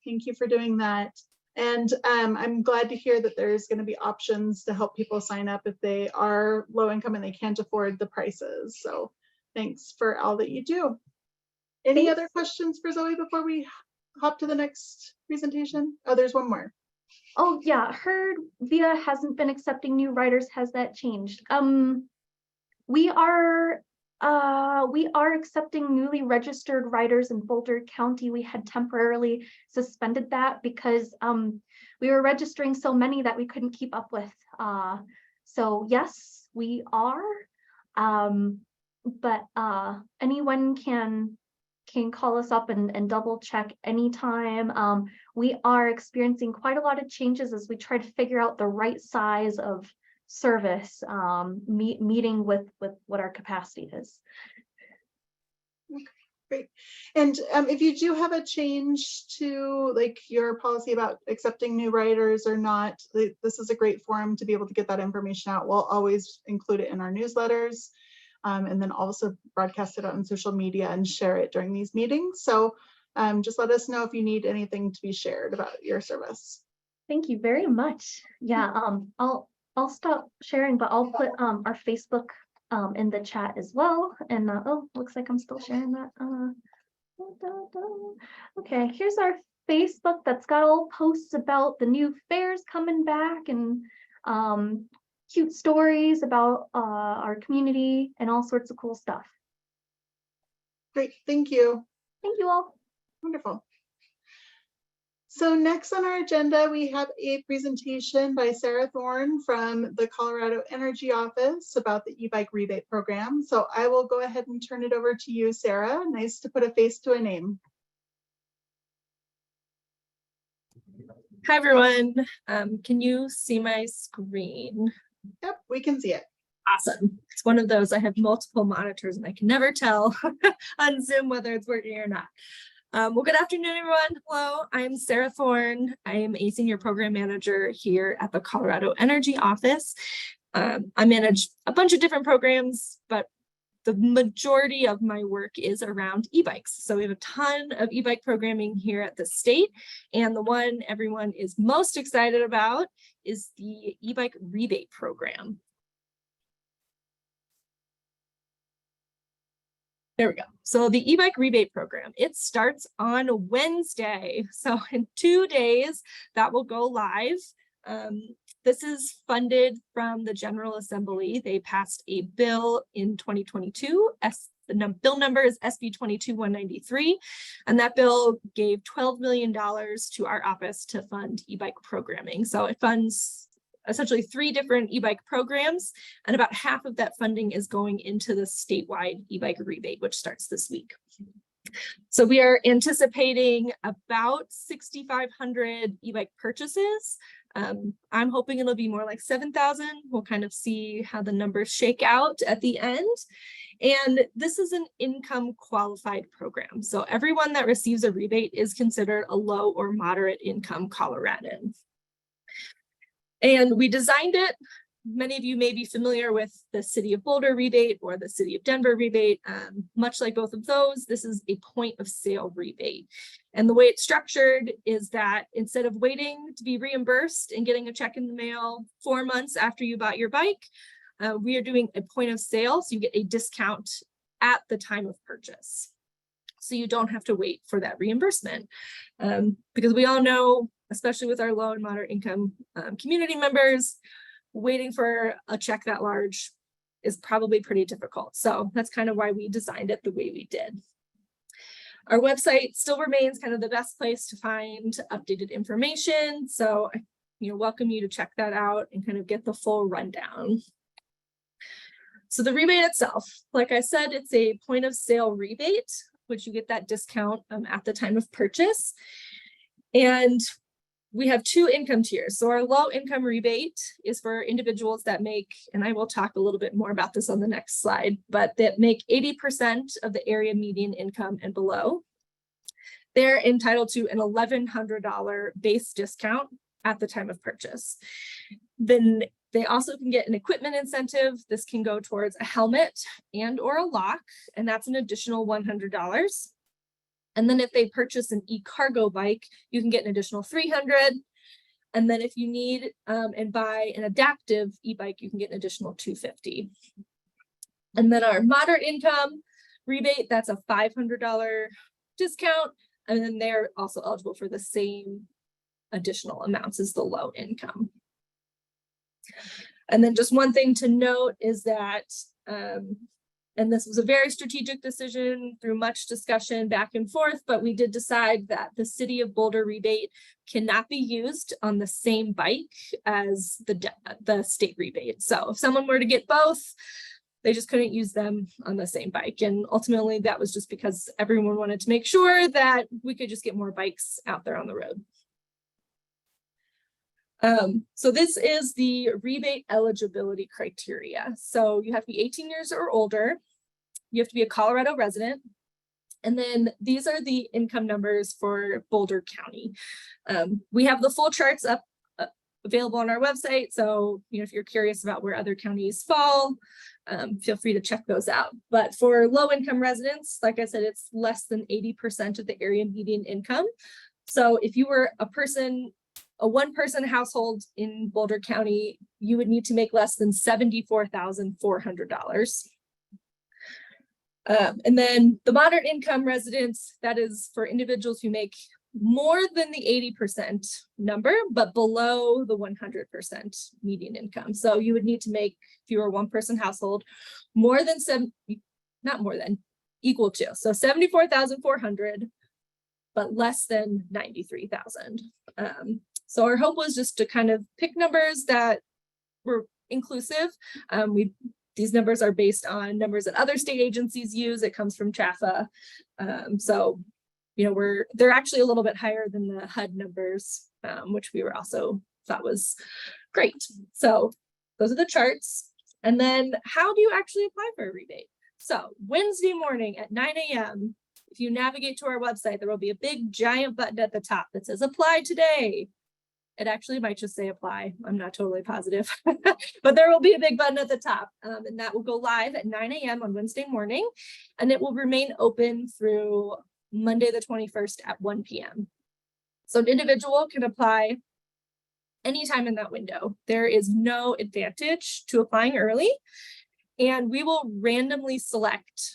Thank you for doing that. And I'm glad to hear that there's going to be options to help people sign up if they are low income and they can't afford the prices. So thanks for all that you do. Any other questions for Zoe before we hop to the next presentation? Oh, there's one more. Oh yeah, heard VIA hasn't been accepting new riders. Has that changed? We are accepting newly registered riders in Boulder County. We had temporarily suspended that because we were registering so many that we couldn't keep up with. So yes, we are. But anyone can call us up and double check anytime. We are experiencing quite a lot of changes as we try to figure out the right size of service, meeting with what our capacity is. Okay, great. And if you do have a change to like your policy about accepting new riders or not, this is a great forum to be able to get that information out. We'll always include it in our newsletters, and then also broadcast it out on social media and share it during these meetings. So just let us know if you need anything to be shared about your service. Thank you very much. Yeah, I'll stop sharing, but I'll put our Facebook in the chat as well. And oh, looks like I'm still sharing that. Okay, here's our Facebook that's got all posts about the new fairs coming back and cute stories about our community and all sorts of cool stuff. Great, thank you. Thank you all. Wonderful. So next on our agenda, we have a presentation by Sarah Thorne from the Colorado Energy Office about the e-bike rebate program. So I will go ahead and turn it over to you, Sarah. Nice to put a face to a name. Hi, everyone. Can you see my screen? Yep, we can see it. Awesome. It's one of those, I have multiple monitors and I can never tell on Zoom whether it's working or not. Well, good afternoon, everyone. Hello, I'm Sarah Thorne. I am a senior program manager here at the Colorado Energy Office. I manage a bunch of different programs, but the majority of my work is around e-bikes. So we have a ton of e-bike programming here at the state. And the one everyone is most excited about is the e-bike rebate program. There we go. So the e-bike rebate program, it starts on Wednesday. So in 2 days, that will go live. This is funded from the General Assembly. They passed a bill in 2022. The bill number is SB 22-193. And that bill gave $12 million to our office to fund e-bike programming. So it funds essentially 3 different e-bike programs, and about half of that funding is going into the statewide e-bike rebate, which starts this week. So we are anticipating about 6,500 e-bike purchases. I'm hoping it'll be more like 7,000. We'll kind of see how the numbers shake out at the end. And this is an income qualified program. So everyone that receives a rebate is considered a low or moderate income Coloradan. And we designed it. Many of you may be familiar with the City of Boulder rebate or the City of Denver rebate. Much like both of those, this is a point of sale rebate. And the way it's structured is that instead of waiting to be reimbursed and getting a check in the mail 4 months after you bought your bike, we are doing a point of sale. So you get a discount at the time of purchase. So you don't have to wait for that reimbursement. Because we all know, especially with our low and moderate income community members, waiting for a check that large is probably pretty difficult. So that's kind of why we designed it the way we did. Our website still remains kind of the best place to find updated information. So welcome you to check that out and kind of get the full rundown. So the rebate itself, like I said, it's a point of sale rebate, which you get that discount at the time of purchase. And we have 2 income tiers. So our low income rebate is for individuals that make, and I will talk a little bit more about this on the next slide, but that make 80% of the area median income and below. They're entitled to an $1,100 base discount at the time of purchase. Then they also can get an equipment incentive. This can go towards a helmet and or a lock, and that's an additional $100. And then if they purchase an e-cargo bike, you can get an additional $300. And then if you need and buy an adaptive e-bike, you can get an additional $250. And then our moderate income rebate, that's a $500 discount. And then they're also eligible for the same additional amounts as the low income. And then just one thing to note is that, and this was a very strategic decision through much discussion back and forth, but we did decide that the City of Boulder rebate cannot be used on the same bike as the state rebate. So if someone were to get both, they just couldn't use them on the same bike. And ultimately that was just because everyone wanted to make sure that we could just get more bikes out there on the road. So this is the rebate eligibility criteria. So you have to be 18 years or older. You have to be a Colorado resident. And then these are the income numbers for Boulder County. We have the full charts up available on our website. So, if you're curious about where other counties fall, feel free to check those out. But for low income residents, like I said, it's less than 80% of the area median income. So if you were a one-person household in Boulder County, you would need to make less than $74,400. And then the moderate income residents, that is for individuals who make more than the 80% number, but below the 100% median income. So you would need to make, if you were a one-person household, more than equal to, so 74,400, but less than 93,000. So our hope was just to kind of pick numbers that were inclusive. These numbers are based on numbers that other state agencies use. It comes from CHAFA. So, you know, they're actually a little bit higher than the HUD numbers, which we were also thought was great. So those are the charts. And then how do you actually apply for a rebate? So Wednesday morning at 9 a.m., if you navigate to our website, there will be a big giant button at the top that says apply today. It actually might just say apply. I'm not totally positive, but there will be a big button at the top, and that will go live at 9 a.m. on Wednesday morning, and it will remain open through Monday the 21st at 1 p.m. So an individual can apply anytime in that window. There is no advantage to applying early, and we will randomly select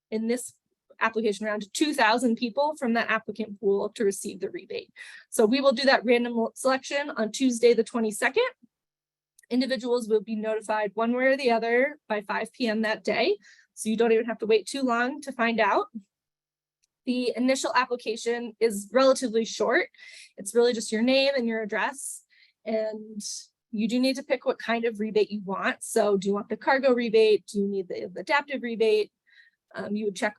in this application round 2,000 people from that applicant pool to receive the rebate. So we will do that random selection on Tuesday the 22nd. Individuals will be notified one way or the other by 5 p.m. that day, so you don't even have to wait too long to find out. The initial application is relatively short. It's really just your name and your address, and you do need to pick what kind of rebate you want. So do you want the cargo rebate? Do you need the adaptive rebate? You would check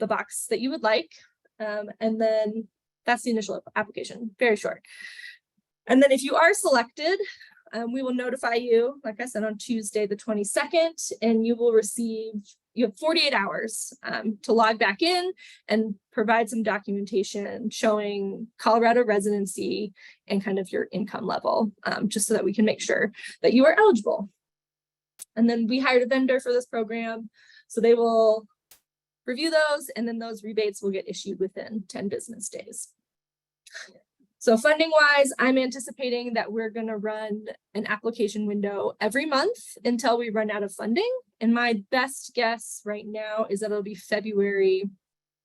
the box that you would like. And then that's the initial application, very short. And then if you are selected, we will notify you, like I said, on Tuesday, the 22nd, and you will receive, you have 48 hours to log back in and provide some documentation showing Colorado residency and kind of your income level, just so that we can make sure that you are eligible. And then we hired a vendor for this program, so they will review those, and then those rebates will get issued within 10 business days. So funding wise, I'm anticipating that we're going to run an application window every month until we run out of funding. And my best guess right now is that it'll be February,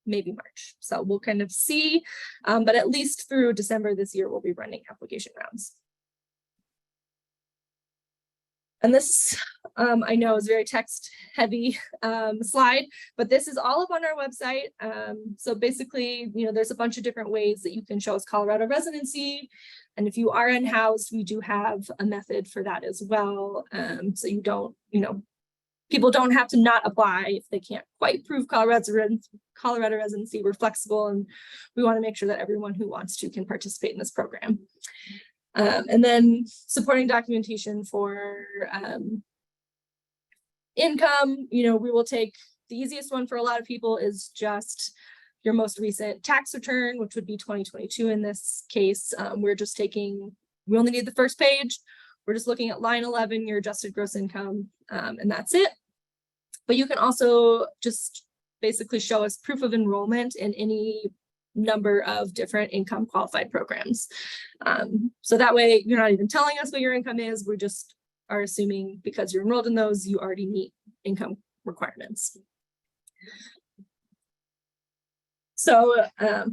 maybe March. So we'll kind of see, but at least through December this year, we'll be running application rounds. And this, I know, is very text heavy slide, but this is all up on our website. So basically, you know, there's a bunch of different ways that you can show us Colorado residency. And if you are unhoused, we do have a method for that as well. So you don't, you know, people don't have to not apply if they can't quite prove Colorado residency. We're flexible, and we want to make sure that everyone who wants to can participate in this program. And then supporting documentation for income, you know, we will take the easiest one for a lot of people is just your most recent tax return, which would be 2022 in this case. We're just taking, we only need the first page. We're just looking at line 11, your adjusted gross income, and that's it. But you can also just basically show us proof of enrollment in any number of different income qualified programs. So that way you're not even telling us what your income is. We just are assuming because you're enrolled in those, you already meet income requirements. So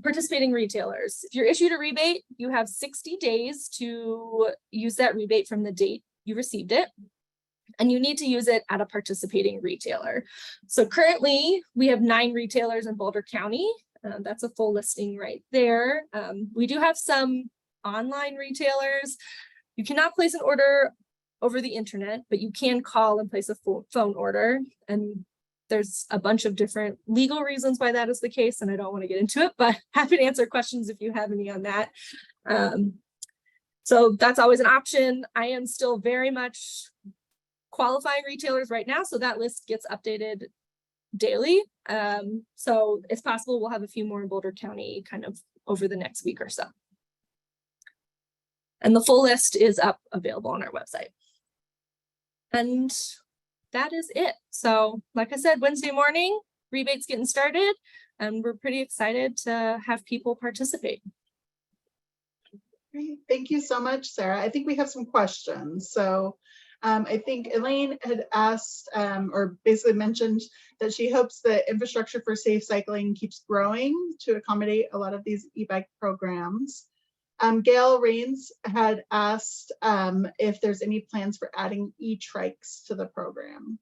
participating retailers, if you're issued a rebate, you have 60 days to use that rebate from the date you received it. And you need to use it at a participating retailer. So currently we have 9 retailers in Boulder County. That's a full listing right there. We do have some online retailers. You cannot place an order over the internet, but you can call and place a phone order. And there's a bunch of different legal reasons why that is the case, and I don't want to get into it, but happy to answer questions if you have any on that. So that's always an option. I am still very much qualifying retailers right now, so that list gets updated daily. So it's possible we'll have a few more in Boulder County kind of over the next week or so. And the full list is up available on our website. And that is it. So like I said, Wednesday morning, rebates getting started, and we're pretty excited to have people participate. Great. Thank you so much, Sarah. I think we have some questions. So I think Elaine had asked or basically mentioned that she hopes the infrastructure for safe cycling keeps growing to accommodate a lot of these e-bike programs. Gail Rains had asked if there's any plans for adding e-trikes to the program.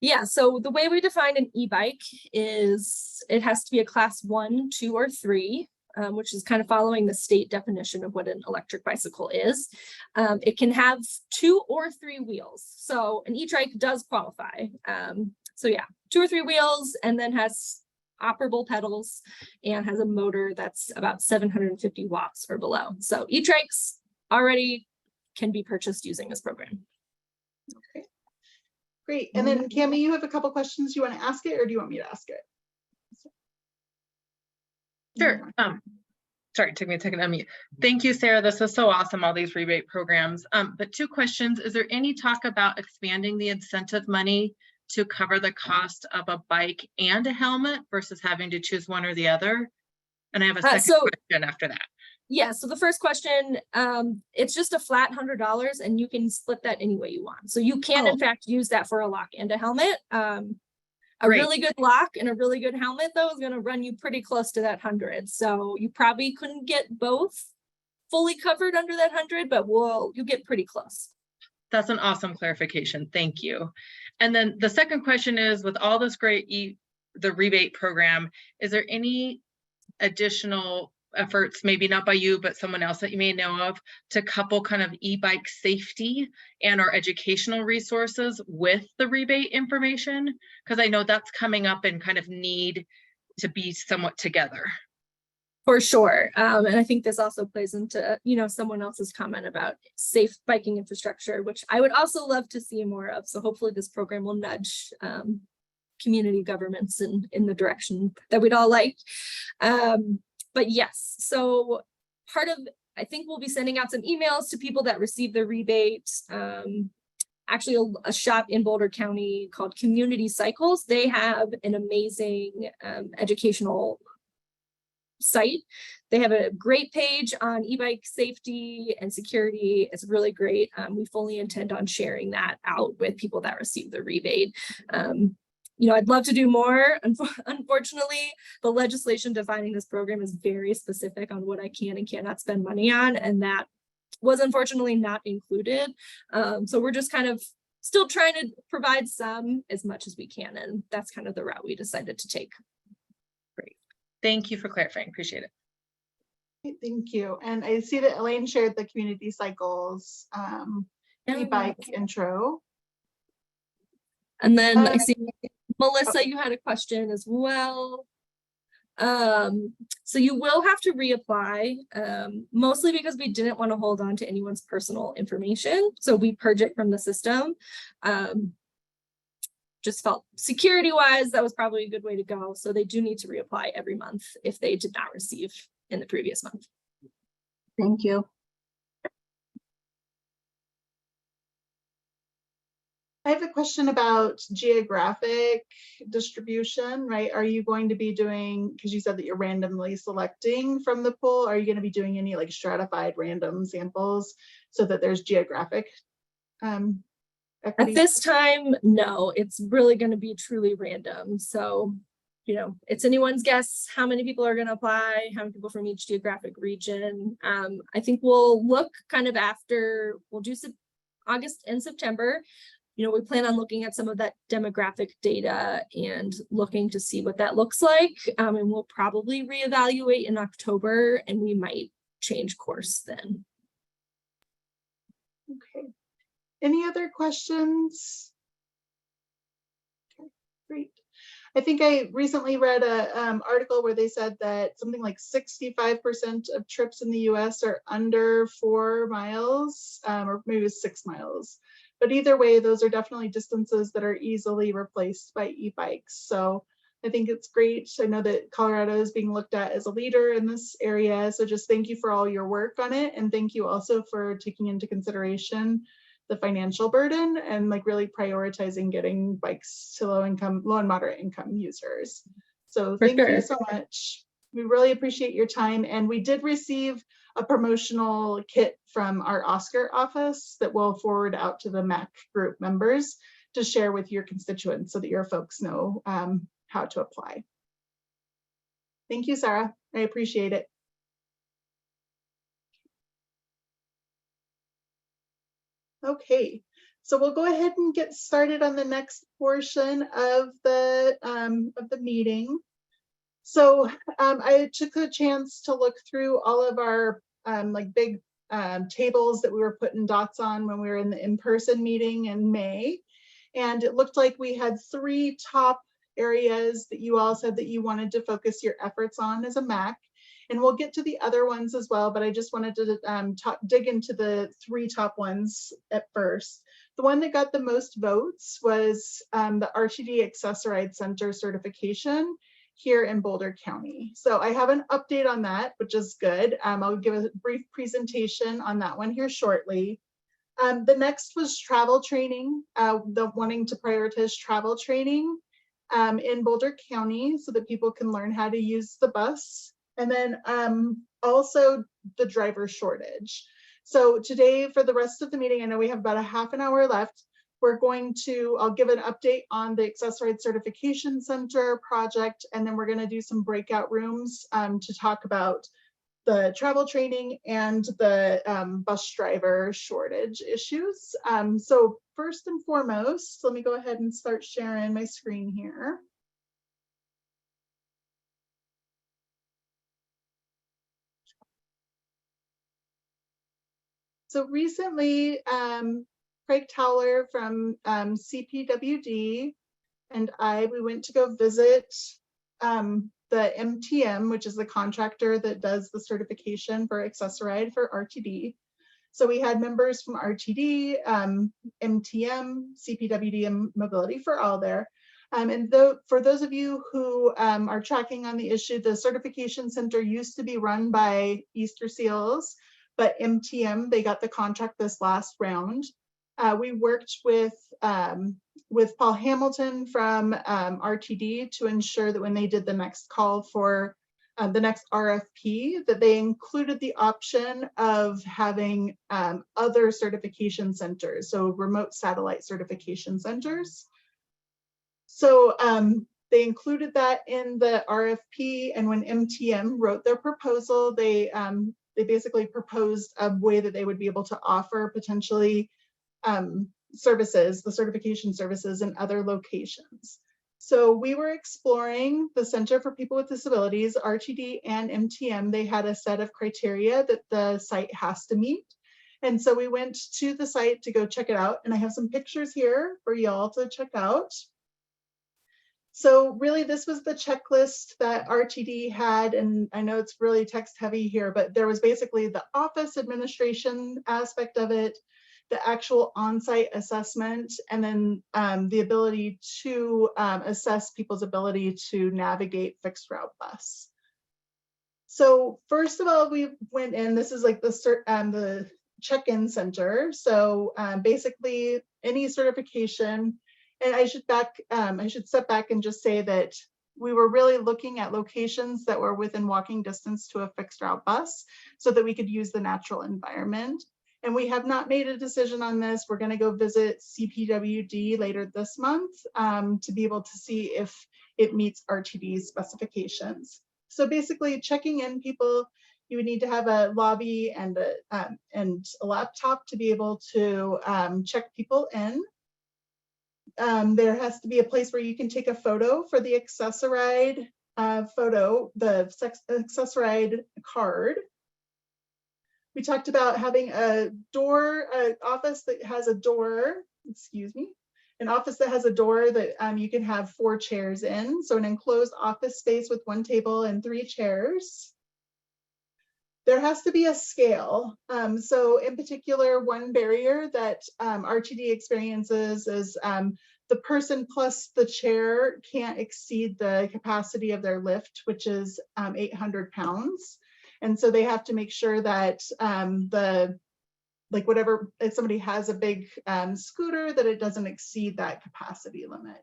Yeah, so the way we define an e-bike is it has to be a class 1, 2, or 3, which is kind of following the state definition of what an electric bicycle is. It can have 2 or 3 wheels. So an e-trike does qualify. So yeah, 2 or 3 wheels, and then has operable pedals and has a motor that's about 750 watts or below. So e-trikes already can be purchased using this program. Okay. Great. And then Cami, you have a couple questions you want to ask it, or do you want me to ask it? Sure. Sorry, it took me a second to unmute. Thank you, Sarah. This is so awesome, all these rebate programs. But 2 questions. Is there any talk about expanding the incentive money to cover the cost of a bike and a helmet versus having to choose one or the other? And I have a second question after that. Yeah, so the first question, it's just a flat $100 and you can split that any way you want. So you can in fact use that for a lock and a helmet. A really good lock and a really good helmet though is gonna run you pretty close to that 100. So you probably couldn't get both fully covered under that 100, but you get pretty close. That's an awesome clarification. Thank you. And then the second question is, with all this great the rebate program, is there any additional efforts, maybe not by you, but someone else that you may know of, to couple kind of e-bike safety and our educational resources with the rebate information? Because I know that's coming up and kind of need to be somewhat together. For sure. And I think this also plays into, someone else's comment about safe biking infrastructure, which I would also love to see more of. So hopefully this program will nudge community governments in the direction that we'd all like. But yes, so I think we'll be sending out some emails to people that receive the rebate. Actually, a shop in Boulder County called Community Cycles, they have an amazing educational site. They have a great page on e-bike safety and security. It's really great. We fully intend on sharing that out with people that receive the rebate. I'd love to do more. Unfortunately, the legislation defining this program is very specific on what I can and cannot spend money on, and that was unfortunately not included. So we're just kind of still trying to provide as much as we can, and that's kind of the route we decided to take. Great. Thank you for clarifying. Appreciate it. Okay, thank you. And I see that Elaine shared the Community Cycles e-bike intro. And then I see Melissa, you had a question as well. So you will have to reapply, mostly because we didn't want to hold on to anyone's personal information. So we purge it from the system. Just felt security-wise, that was probably a good way to go. So they do need to reapply every month if they did not receive in the previous month. Thank you. I have a question about geographic distribution, right? Are you going to be doing, because you said that you're randomly selecting from the pool, are you going to be doing any like stratified random samples so that there's geographic equity? At this time, no, it's really going to be truly random. So, it's anyone's guess how many people are going to apply, how many people from each geographic region. I think we'll look kind of we'll do August and September. We plan on looking at some of that demographic data and looking to see what that looks like. And we'll probably reevaluate in October, and we might change course then. Okay. Any other questions? Okay, great. I think I recently read an article where they said that something like 65% of trips in the US are under 4 miles, or maybe 6 miles. But either way, those are definitely distances that are easily replaced by e-bikes. So I think it's great. I know that Colorado is being looked at as a leader in this area. So just thank you for all your work on it. And thank you also for taking into consideration the financial burden and like really prioritizing getting bikes to low and moderate income users. So thank you so much. We really appreciate your time, and we did receive a promotional kit from our Oscar office that we'll forward out to the MAC group members to share with your constituents so that your folks know how to apply. Thank you, Sarah. I appreciate it. Okay, so we'll go ahead and get started on the next portion of the meeting. So I took a chance to look through all of our like big tables that we were putting dots on when we were in the in-person meeting in May. And it looked like we had 3 top areas that you all said that you wanted to focus your efforts on as a MAC. And we'll get to the other ones as well, but I just wanted to dig into the 3 top ones at first. The one that got the most votes was the RTD Accessoride Center certification here in Boulder County. So I have an update on that, which is good. I'll give a brief presentation on that one here shortly. The next was travel training, the wanting to prioritize travel training in Boulder County so that people can learn how to use the bus. And then also the driver shortage. So today for the rest of the meeting, I know we have about a half an hour left. I'll give an update on the Accessoride Certification Center project, and then we're going to do some breakout rooms to talk about the travel training and the bus driver shortage issues. So first and foremost, let me go ahead and start sharing my screen here. So recently, Craig Towler from CPWD and we went to go visit the MTM, which is the contractor that does the certification for Accessoride for RTD. So we had members from RTD, MTM, CPWD, and Mobility for All there. And for those of you who are tracking on the issue, the certification center used to be run by Easter Seals, but MTM, they got the contract this last round. We worked with Paul Hamilton from RTD to ensure that when they did the next call for the next RFP, that they included the option of having other certification centers, so remote satellite certification centers. So they included that in the RFP, and when MTM wrote their proposal, they basically proposed a way that they would be able to offer potentially services, the certification services in other locations. So we were exploring the Center for People with Disabilities, RTD and MTM. They had a set of criteria that the site has to meet. And so we went to the site to go check it out. And I have some pictures here for y'all to check out. So really, this was the checklist that RTD had, and I know it's really text heavy here, but there was basically the office administration aspect of it, the actual on-site assessment, and then the ability to assess people's ability to navigate fixed route bus. So first of all, we went in, this is like the check-in center. So basically any certification. And I should step back and just say that we were really looking at locations that were within walking distance to a fixed route bus so that we could use the natural environment. And we have not made a decision on this. We're going to go visit CPWD later this month to be able to see if it meets RTD's specifications. So basically checking in people, you would need to have a lobby and a laptop to be able to check people in. There has to be a place where you can take a photo for the Accessoride the Accessoride card. We talked about having an office that has a door, an office that has a door that you can have 4 chairs in. So an enclosed office space with 1 table and 3 chairs. There has to be a scale. So in particular, one barrier that RTD experiences is the person plus the chair can't exceed the capacity of their lift, which is 800 pounds. And so they have to make sure that if somebody has a big scooter, that it doesn't exceed that capacity limit.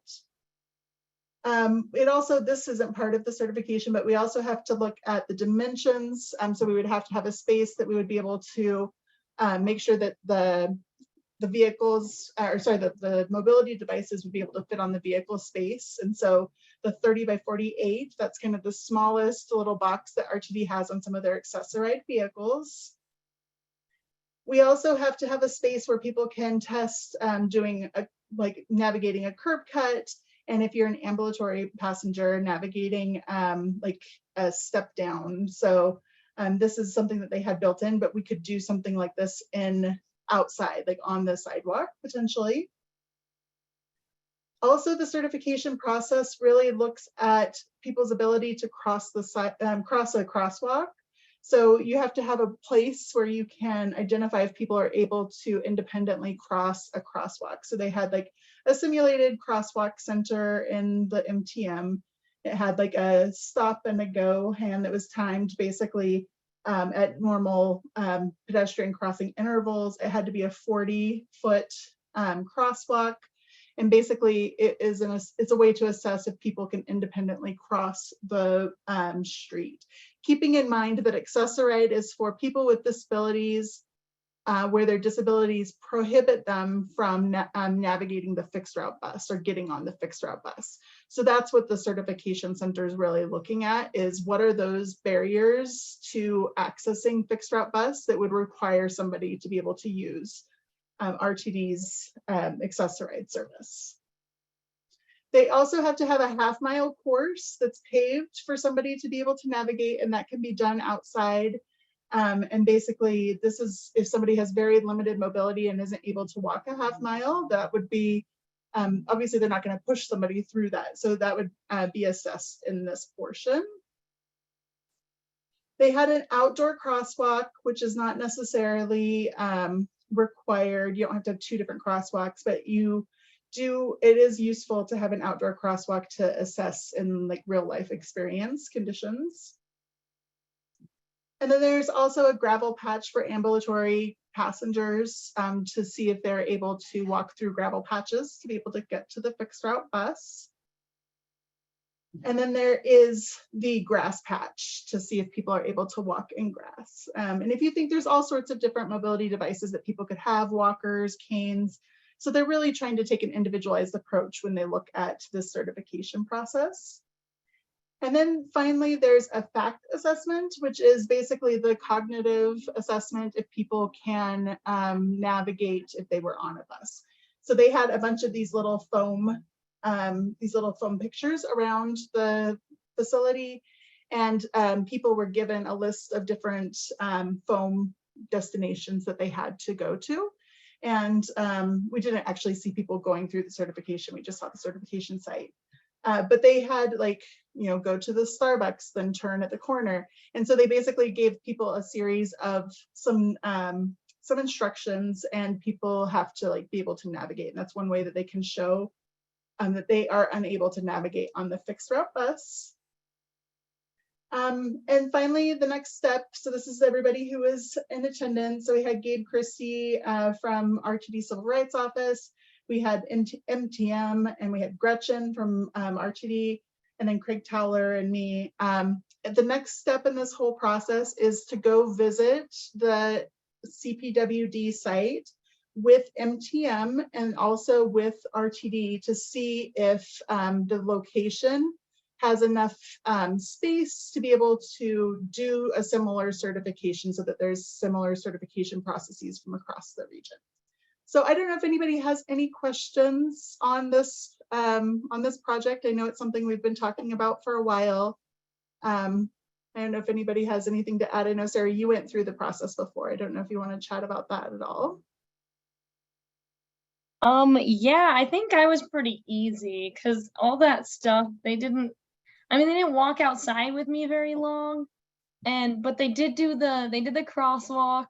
This isn't part of the certification, but we also have to look at the dimensions. So we would have to have a space that we would be able to make sure that the vehicles, the mobility devices would be able to fit on the vehicle space. And so the 30 by 48, that's kind of the smallest little box that RTD has on some of their accessorized vehicles. We also have to have a space where people can test like navigating a curb cut. And if you're an ambulatory passenger, navigating like a step down. So this is something that they had built in, but we could do something like this in outside, like on the sidewalk potentially. Also, the certification process really looks at people's ability to cross a crosswalk. So you have to have a place where you can identify if people are able to independently cross a crosswalk. So they had like a simulated crosswalk center in the MTM. It had like a stop and a go hand that was timed basically at normal pedestrian crossing intervals. It had to be a 40-foot crosswalk. And basically it's a way to assess if people can independently cross the street. Keeping in mind that accessoride is for people with disabilities where their disabilities prohibit them from navigating the fixed route bus or getting on the fixed route bus. So that's what the certification center is really looking at, is what are those barriers to accessing fixed route bus that would require somebody to be able to use RTD's accessoride service. They also have to have a half-mile course that's paved for somebody to be able to navigate, and that can be done outside. And basically, this is if somebody has very limited mobility and isn't able to walk a half mile, that would be, obviously they're not going to push somebody through that. So that would be assessed in this portion. They had an outdoor crosswalk, which is not necessarily required. You don't have to have two different crosswalks, but it is useful to have an outdoor crosswalk to assess in like real life experience conditions. And then there's also a gravel patch for ambulatory passengers to see if they're able to walk through gravel patches to be able to get to the fixed route bus. And then there is the grass patch to see if people are able to walk in grass. And if you think there's all sorts of different mobility devices that people could have, walkers, canes. So they're really trying to take an individualized approach when they look at this certification process. And then finally, there's a fact assessment, which is basically the cognitive assessment if people can navigate if they were on a bus. So they had a bunch of these little foam pictures around the facility, and people were given a list of different foam destinations that they had to go to. And we didn't actually see people going through the certification. We just saw the certification site. But they had like, go to the Starbucks, then turn at the corner. And so they basically gave people a series of some instructions, and people have to like be able to navigate. And that's one way that they can show that they are unable to navigate on the fixed route bus. And finally, the next step, so this is everybody who is in attendance. So we had Gabe Christie from RTD Civil Rights Office. We had MTM, and we had Gretchen from RTD, and then Craig Towler and me. The next step in this whole process is to go visit the CPWD site with MTM and also with RTD to see if the location has enough space to be able to do a similar certification, so that there's similar certification processes from across the region. So I don't know if anybody has any questions on this project. I know it's something we've been talking about for a while. I don't know if anybody has anything to add. I know, Sarah, you went through the process before. I don't know if you want to chat about that at all. Yeah, I think I was pretty easy because all that stuff, they didn't walk outside with me very long. But they did the crosswalk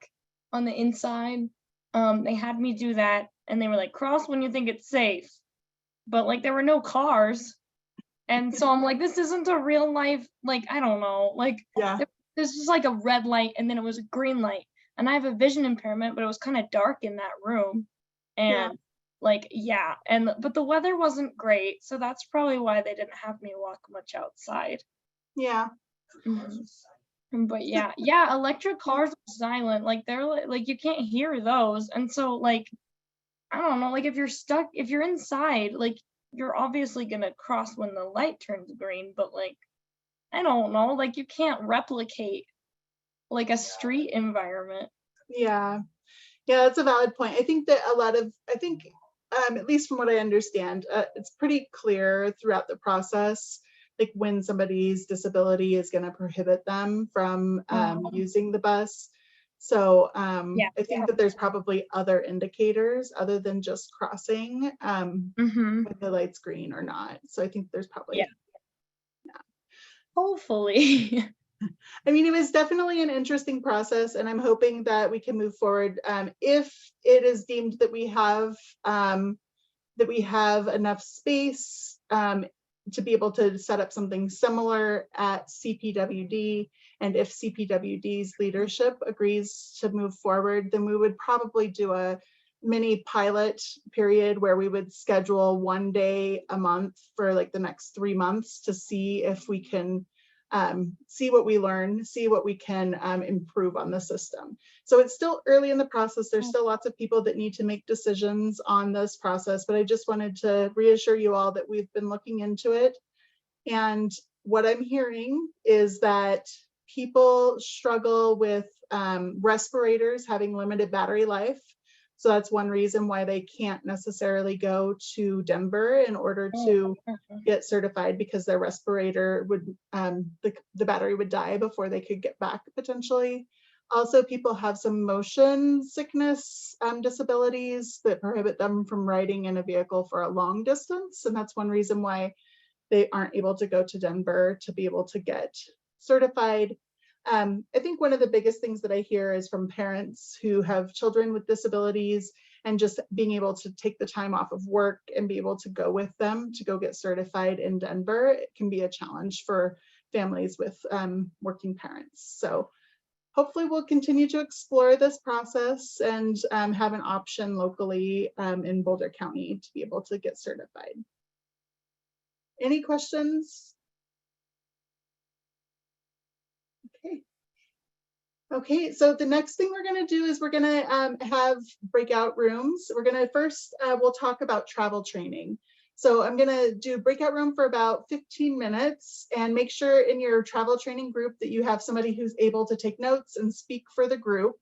on the inside. They had me do that, and they were like, cross when you think it's safe. But like there were no cars. And so I'm like, this isn't a real life, like, I don't know, like Yeah. There's just like a red light and then it was a green light. And I have a vision impairment, but it was kind of dark in that room. And Like, yeah, but the weather wasn't great, so that's probably why they didn't have me walk much outside. Yeah. But yeah, electric cars are silent. Like they're like you can't hear those. And so like I don't know, like if you're inside, like you're obviously gonna cross when the light turns green, but like I don't know, like you can't replicate like a street environment. Yeah. Yeah, that's a valid point. I think that at least from what I understand, it's pretty clear throughout the process, like when somebody's disability is going to prohibit them from using the bus. So I think that there's probably other indicators other than just crossing when the light's green or not. So I think there's probably, Hopefully. I mean, it was definitely an interesting process, and I'm hoping that we can move forward. If it is deemed that we have enough space to be able to set up something similar at CPWD, and if CPWD's leadership agrees to move forward, then we would probably do a mini pilot period where we would schedule 1 day a month for like the next 3 months to see if we can see what we learn, see what we can improve on the system. So it's still early in the process. There's still lots of people that need to make decisions on this process, but I just wanted to reassure you all that we've been looking into it. And what I'm hearing is that people struggle with respirators having limited battery life. So that's one reason why they can't necessarily go to Denver in order to get certified, because their respirator would, the battery would die before they could get back potentially. Also, people have some motion sickness disabilities that prohibit them from riding in a vehicle for a long distance. And that's one reason why they aren't able to go to Denver to be able to get certified. I think one of the biggest things that I hear is from parents who have children with disabilities, and just being able to take the time off of work and be able to go with them to go get certified in Denver. It can be a challenge for families with working parents. So hopefully we'll continue to explore this process and have an option locally in Boulder County to be able to get certified. Any questions? Okay, so the next thing we're going to do is we're going to have breakout rooms. We're going to first, we'll talk about travel training. So I'm going to do breakout room for about 15 minutes, and make sure in your travel training group that you have somebody who's able to take notes and speak for the group.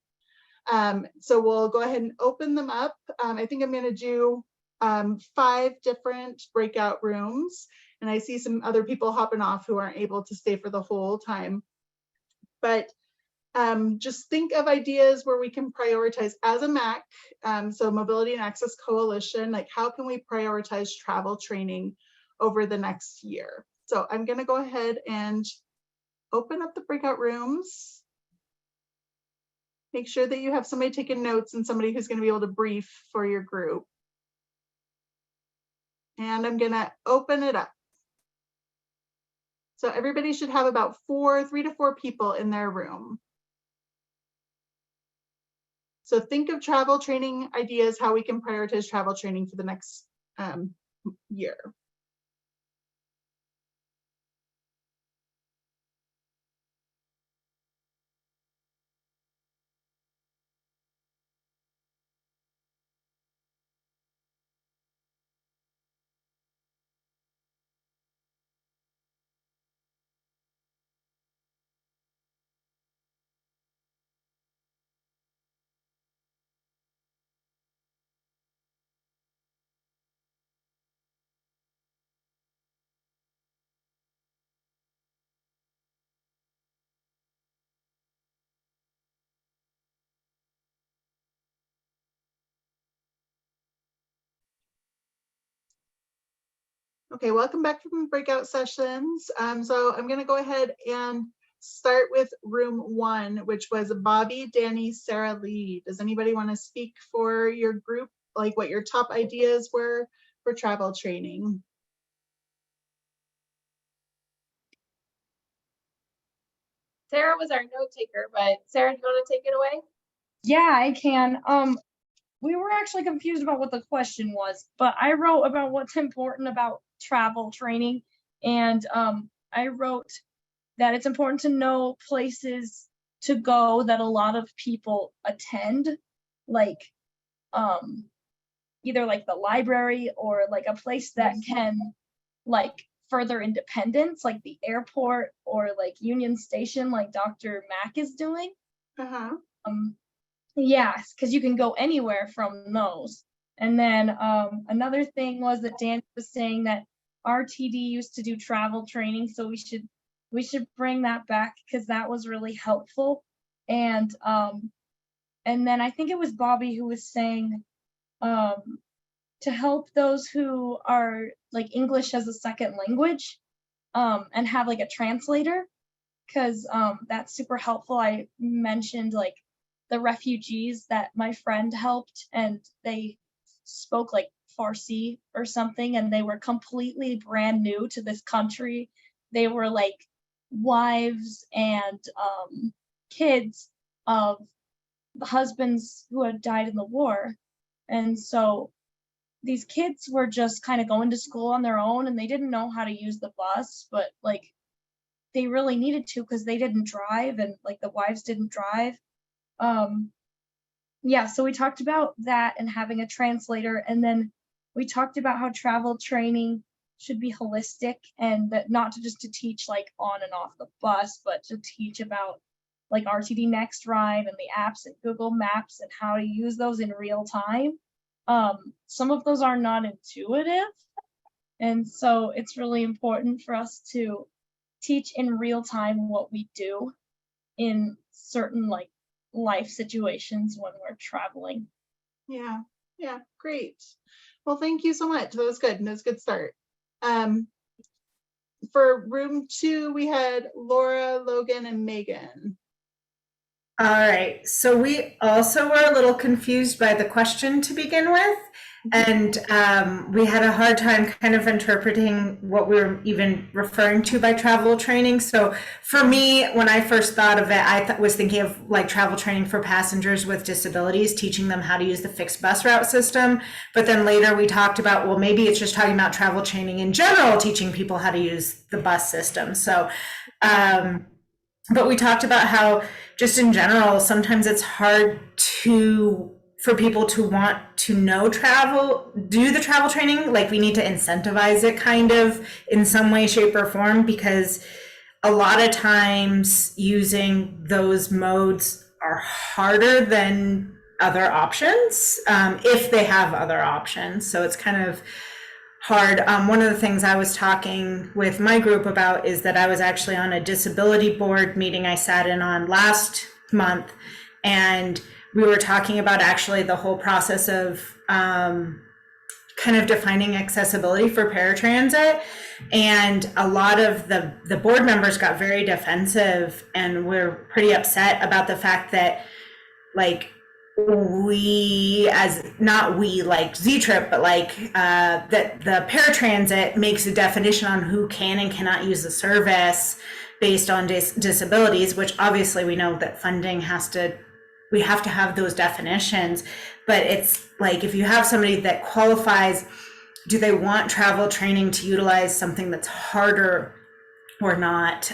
So we'll go ahead and open them up. I think I'm going to do 5 different breakout rooms, and I see some other people hopping off who aren't able to stay for the whole time. But just think of ideas where we can prioritize as a MAC, so Mobility and Access Coalition, like how can we prioritize travel training over the next year? So I'm going to go ahead and open up the breakout rooms. Make sure that you have somebody taking notes and somebody who's going to be able to brief for your group. And I'm going to open it up. So everybody should have about 3 to 4 people in their room. So think of travel training ideas, how we can prioritize travel training for the next year. Okay, welcome back from breakout sessions. So I'm going to go ahead and start with room 1, which was Bobby, Dani, Sarah, Lee. Does anybody want to speak for your group, like what your top ideas were for travel training? Sarah was our note taker, but Sarah, do you want to take it away? Yeah, I can. we were actually confused about what the question was, but I wrote about what's important about travel training. And I wrote that it's important to know places to go that a lot of people attend, like either like the library or like a place that can like further independence, like the airport or like Union Station, like Dr. Mack is doing. Uh-huh. Yes, because you can go anywhere from those. And then another thing was that Dan was saying that RTD used to do travel training, so we should bring that back because that was really helpful. And then I think it was Bobby who was saying to help those who are like English as a second language and have like a translator, because that's super helpful. I mentioned like the refugees that my friend helped, and they spoke like Farsi or something, and they were completely brand new to this country. They were like wives and kids of the husbands who had died in the war. And so these kids were just kind of going to school on their own, and they didn't know how to use the bus, but like they really needed to because they didn't drive, and like the wives didn't drive. Yeah, so we talked about that and having a translator, and then we talked about how travel training should be holistic, and that not to just to teach like on and off the bus, but to teach about like RTD Next Ride and the apps and Google Maps and how to use those in real time. Some of those are not intuitive, and so it's really important for us to teach in real time what we do in certain like life situations when we're traveling. Yeah, great. Well, thank you so much. That was good. That was a good start. For room 2, we had Laura, Logan, and Megan. All right, so we also were a little confused by the question to begin with, and we had a hard time kind of interpreting what we were even referring to by travel training. So for me, when I first thought of it, I was thinking of like travel training for passengers with disabilities, teaching them how to use the fixed bus route system. But then later we talked about, well, maybe it's just talking about travel training in general, teaching people how to use the bus system. So, but we talked about how just in general, sometimes it's hard for people to want to know do the travel training. Like we need to incentivize it kind of in some way, shape, or form, because a lot of times using those modes are harder than other options, if they have other options. So it's kind of hard. One of the things I was talking with my group about is that I was actually on a disability board meeting I sat in on last month, and we were talking about actually the whole process of kind of defining accessibility for paratransit. And a lot of the board members got very defensive and were pretty upset about the fact that like not we like Z-Trip, but like that the paratransit makes a definition on who can and cannot use the service based on disabilities, which obviously we know that funding we have to have those definitions. But it's like, if you have somebody that qualifies, do they want travel training to utilize something that's harder or not?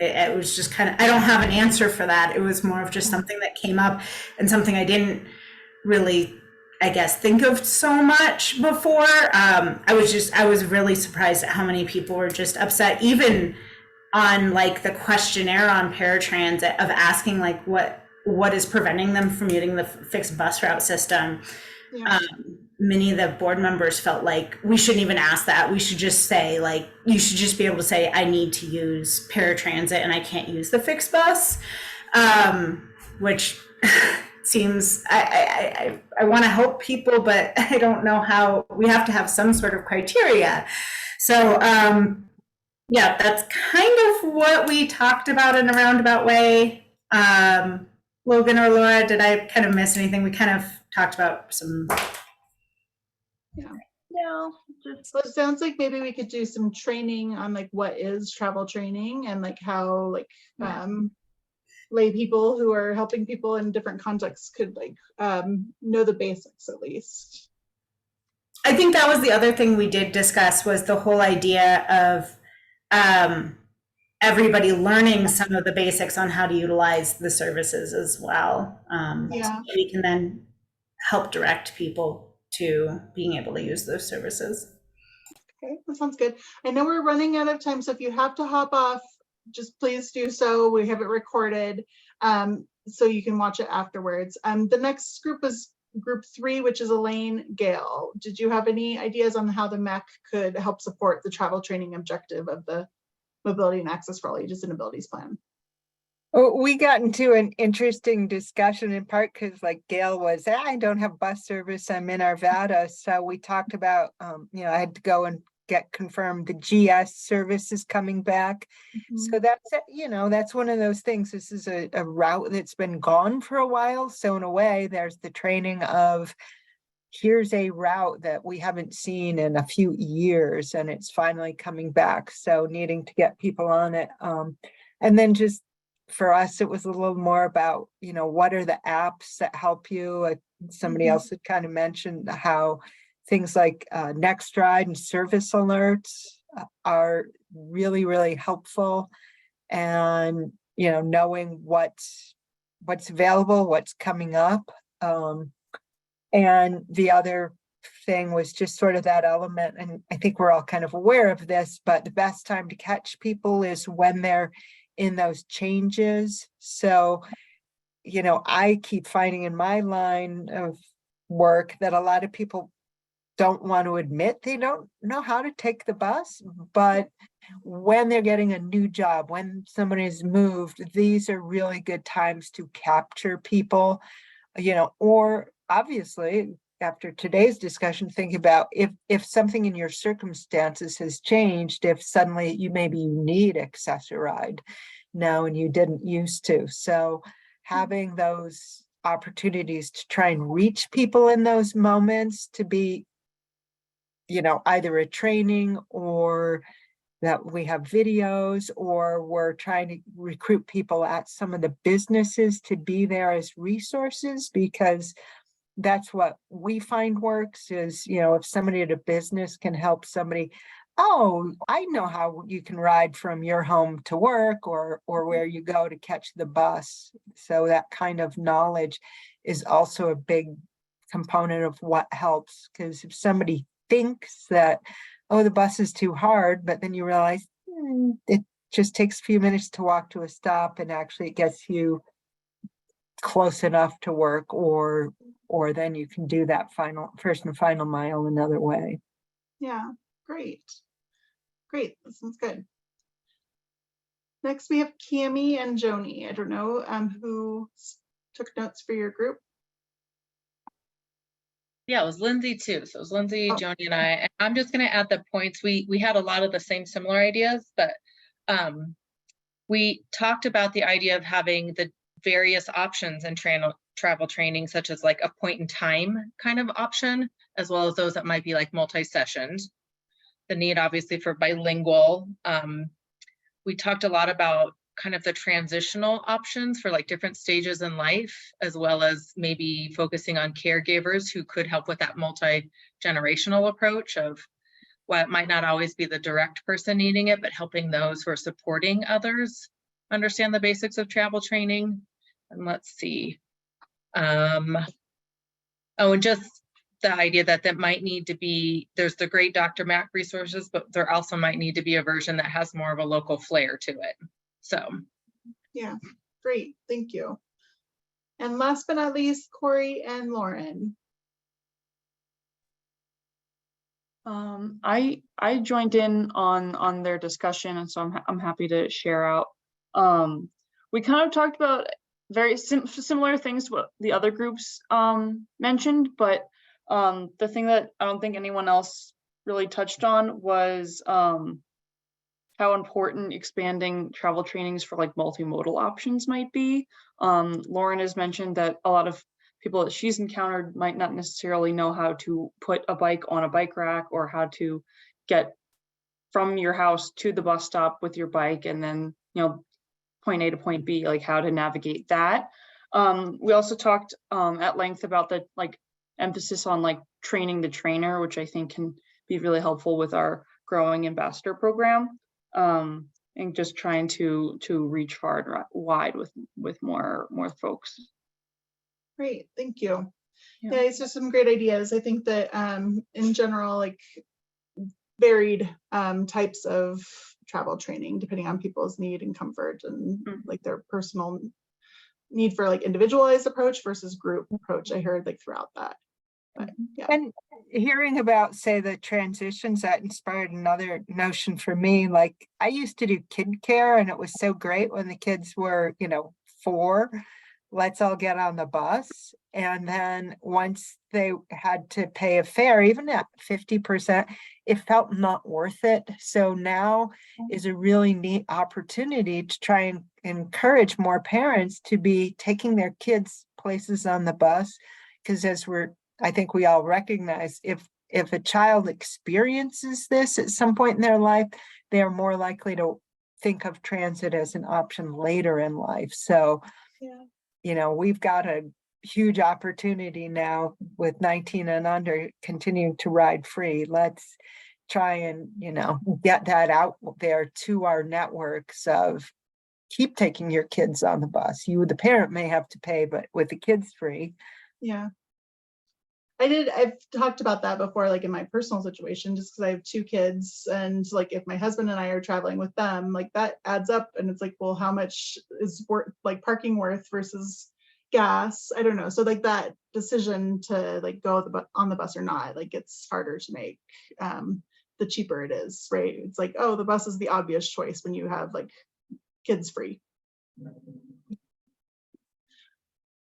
It was just kind of, I don't have an answer for that. It was more of just something that came up and something I didn't really, I guess, think of so much before. I was really surprised at how many people were just upset, even on like the questionnaire on paratransit, of asking like what is preventing them from using the fixed bus route system. Yeah. Many of the board members felt like we shouldn't even ask that. We should just say, like, you should just be able to say, I need to use paratransit and I can't use the fixed bus, which seems, I want to help people, but I don't know how. We have to have some sort of criteria. So yeah, that's kind of what we talked about in a roundabout way. Logan or Laura, did I kind of miss anything? We kind of talked about some. No, So it sounds like maybe we could do some training on like what is travel training and like how like lay people who are helping people in different contexts could like know the basics at least. I think that was the other thing we did discuss, was the whole idea of everybody learning some of the basics on how to utilize the services as well. Yeah. So we can then help direct people to being able to use those services. Okay, that sounds good. I know we're running out of time, so if you have to hop off, just please do so. We have it recorded, so you can watch it afterwards. The next group is group 3, which is Elaine Gale. Did you have any ideas on how the MEC could help support the travel training objective of the Mobility and Access for All Ages and Abilities Plan? Well, we got into an interesting discussion in part because like Gail was, I don't have bus service, I'm in Arvada. So we talked about, you know, I had to go and get confirmed the GS service is coming back. So that's, you know, that's one of those things. This is a route that's been gone for a while. So in a way, there's the training of, here's a route that we haven't seen in a few years and it's finally coming back. So needing to get people on it. And then just for us, it was a little more about, you know, what are the apps that help you? Somebody else had kind of mentioned how things like NextRide and service alerts are really, really helpful. And, you know, knowing what's available, what's coming up. And the other thing was just sort of that element, and I think we're all kind of aware of this, but the best time to catch people is when they're in those changes. So, you know, I keep finding in my line of work that a lot of people don't want to admit they don't know how to take the bus, but when they're getting a new job, when somebody's moved, these are really good times to capture people, you know, or obviously after today's discussion, think about if something in your circumstances has changed, if suddenly you need Access-a-Ride now and you didn't used to. So having those opportunities to try and reach people in those moments to be, you know, either a training or that we have videos, or we're trying to recruit people at some of the businesses to be there as resources, because that's what we find works is, you know, if somebody at a business can help somebody, oh, I know how you can ride from your home to work or where you go to catch the bus. So that kind of knowledge is also a big component of what helps, because if somebody thinks that, oh, the bus is too hard, but then you realize it just takes a few minutes to walk to a stop and actually it gets you close enough to work, or then you can do that first and final mile another way. Yeah, great. Great, that sounds good. Next we have Cami and Joni. I don't know who took notes for your group. Yeah, it was Lindsay too. So it was Lindsay, Oh. Joni, and I. And I'm just going to add the points. We had a lot of the similar ideas, but we talked about the idea of having the various options in travel training, such as like a point in time kind of option, as well as those that might be like multi-sessioned. The need obviously for bilingual. We talked a lot about kind of the transitional options for like different stages in life, as well as maybe focusing on caregivers who could help with that multi-generational approach of what it might not always be the direct person needing it, but helping those who are supporting others understand the basics of travel training. And let's see. Oh, and just the idea that might need to be, there's the great Dr. Mac resources, but there also might need to be a version that has more of a local flair to it. So. Yeah, great, thank you. And last but not least, Corey and Lauren. I joined in on their discussion, and so I'm happy to share out. We kind of talked about very similar things to what the other groups mentioned, but the thing that I don't think anyone else really touched on was how important expanding travel trainings for like multimodal options might be. Lauren has mentioned that a lot of people that she's encountered might not necessarily know how to put a bike on a bike rack, or how to get from your house to the bus stop with your bike and then, you know, point A to point B, like how to navigate that. We also talked at length about the emphasis on training the trainer, which I think can be really helpful with our growing ambassador program, and just trying to reach far and wide with more folks. Great, thank you. Yeah. Yeah, it's just some great ideas. I think that in general, varied types of travel training, depending on people's need and comfort and their personal need for individualized approach versus group approach. I heard throughout that. But, yeah. And hearing about, say, the transitions, that inspired another notion for me. I used to do kid care, and it was so great when the kids were, 4, let's all get on the bus. And then once they had to pay a fare, even at 50%, it felt not worth it. So now is a really neat opportunity to try and encourage more parents to be taking their kids places on the bus. Because I think we all recognize if a child experiences this at some point in their life, they are more likely to think of transit as an option later in life. So, we've got a huge opportunity now with 19 and under continuing to ride free. Let's try and, get that out there to our networks of keep taking your kids on the bus. You, the parent, may have to pay, but with the kids free. Yeah. I've talked about that before, in my personal situation, just because I have 2 kids, and if my husband and I are traveling with them, that adds up, and it's well, how much is worth parking worth versus gas? I don't know. So that decision to go on the bus or not, it's harder to make the cheaper it is, right? It's oh, the bus is the obvious choice when you have kids free.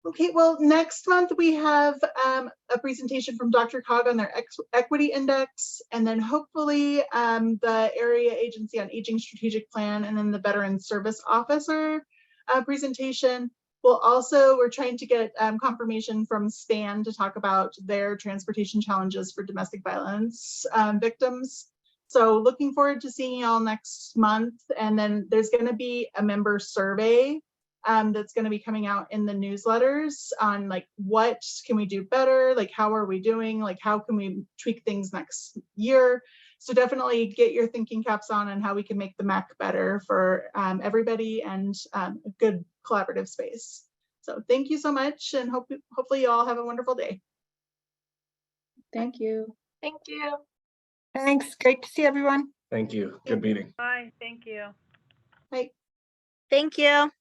Okay, well, next month we have a presentation from Dr. Cog on their equity index, and then hopefully the area agency on aging strategic plan, and then the veteran service officer presentation. We're trying to get confirmation from SPAN to talk about their transportation challenges for domestic violence victims. So looking forward to seeing y'all next month. And then there's going to be a member survey that's going to be coming out in the newsletters on what can we do better, how are we doing, how can we tweak things next year. So definitely get your thinking caps on how we can make the MAC better for everybody, and a good collaborative space. So thank you so much, and hopefully you all have a wonderful day. Thank you. Thank you. Thanks. Great to see everyone. Thank you. Good meeting. Bye. Thank you. Bye. Thank you.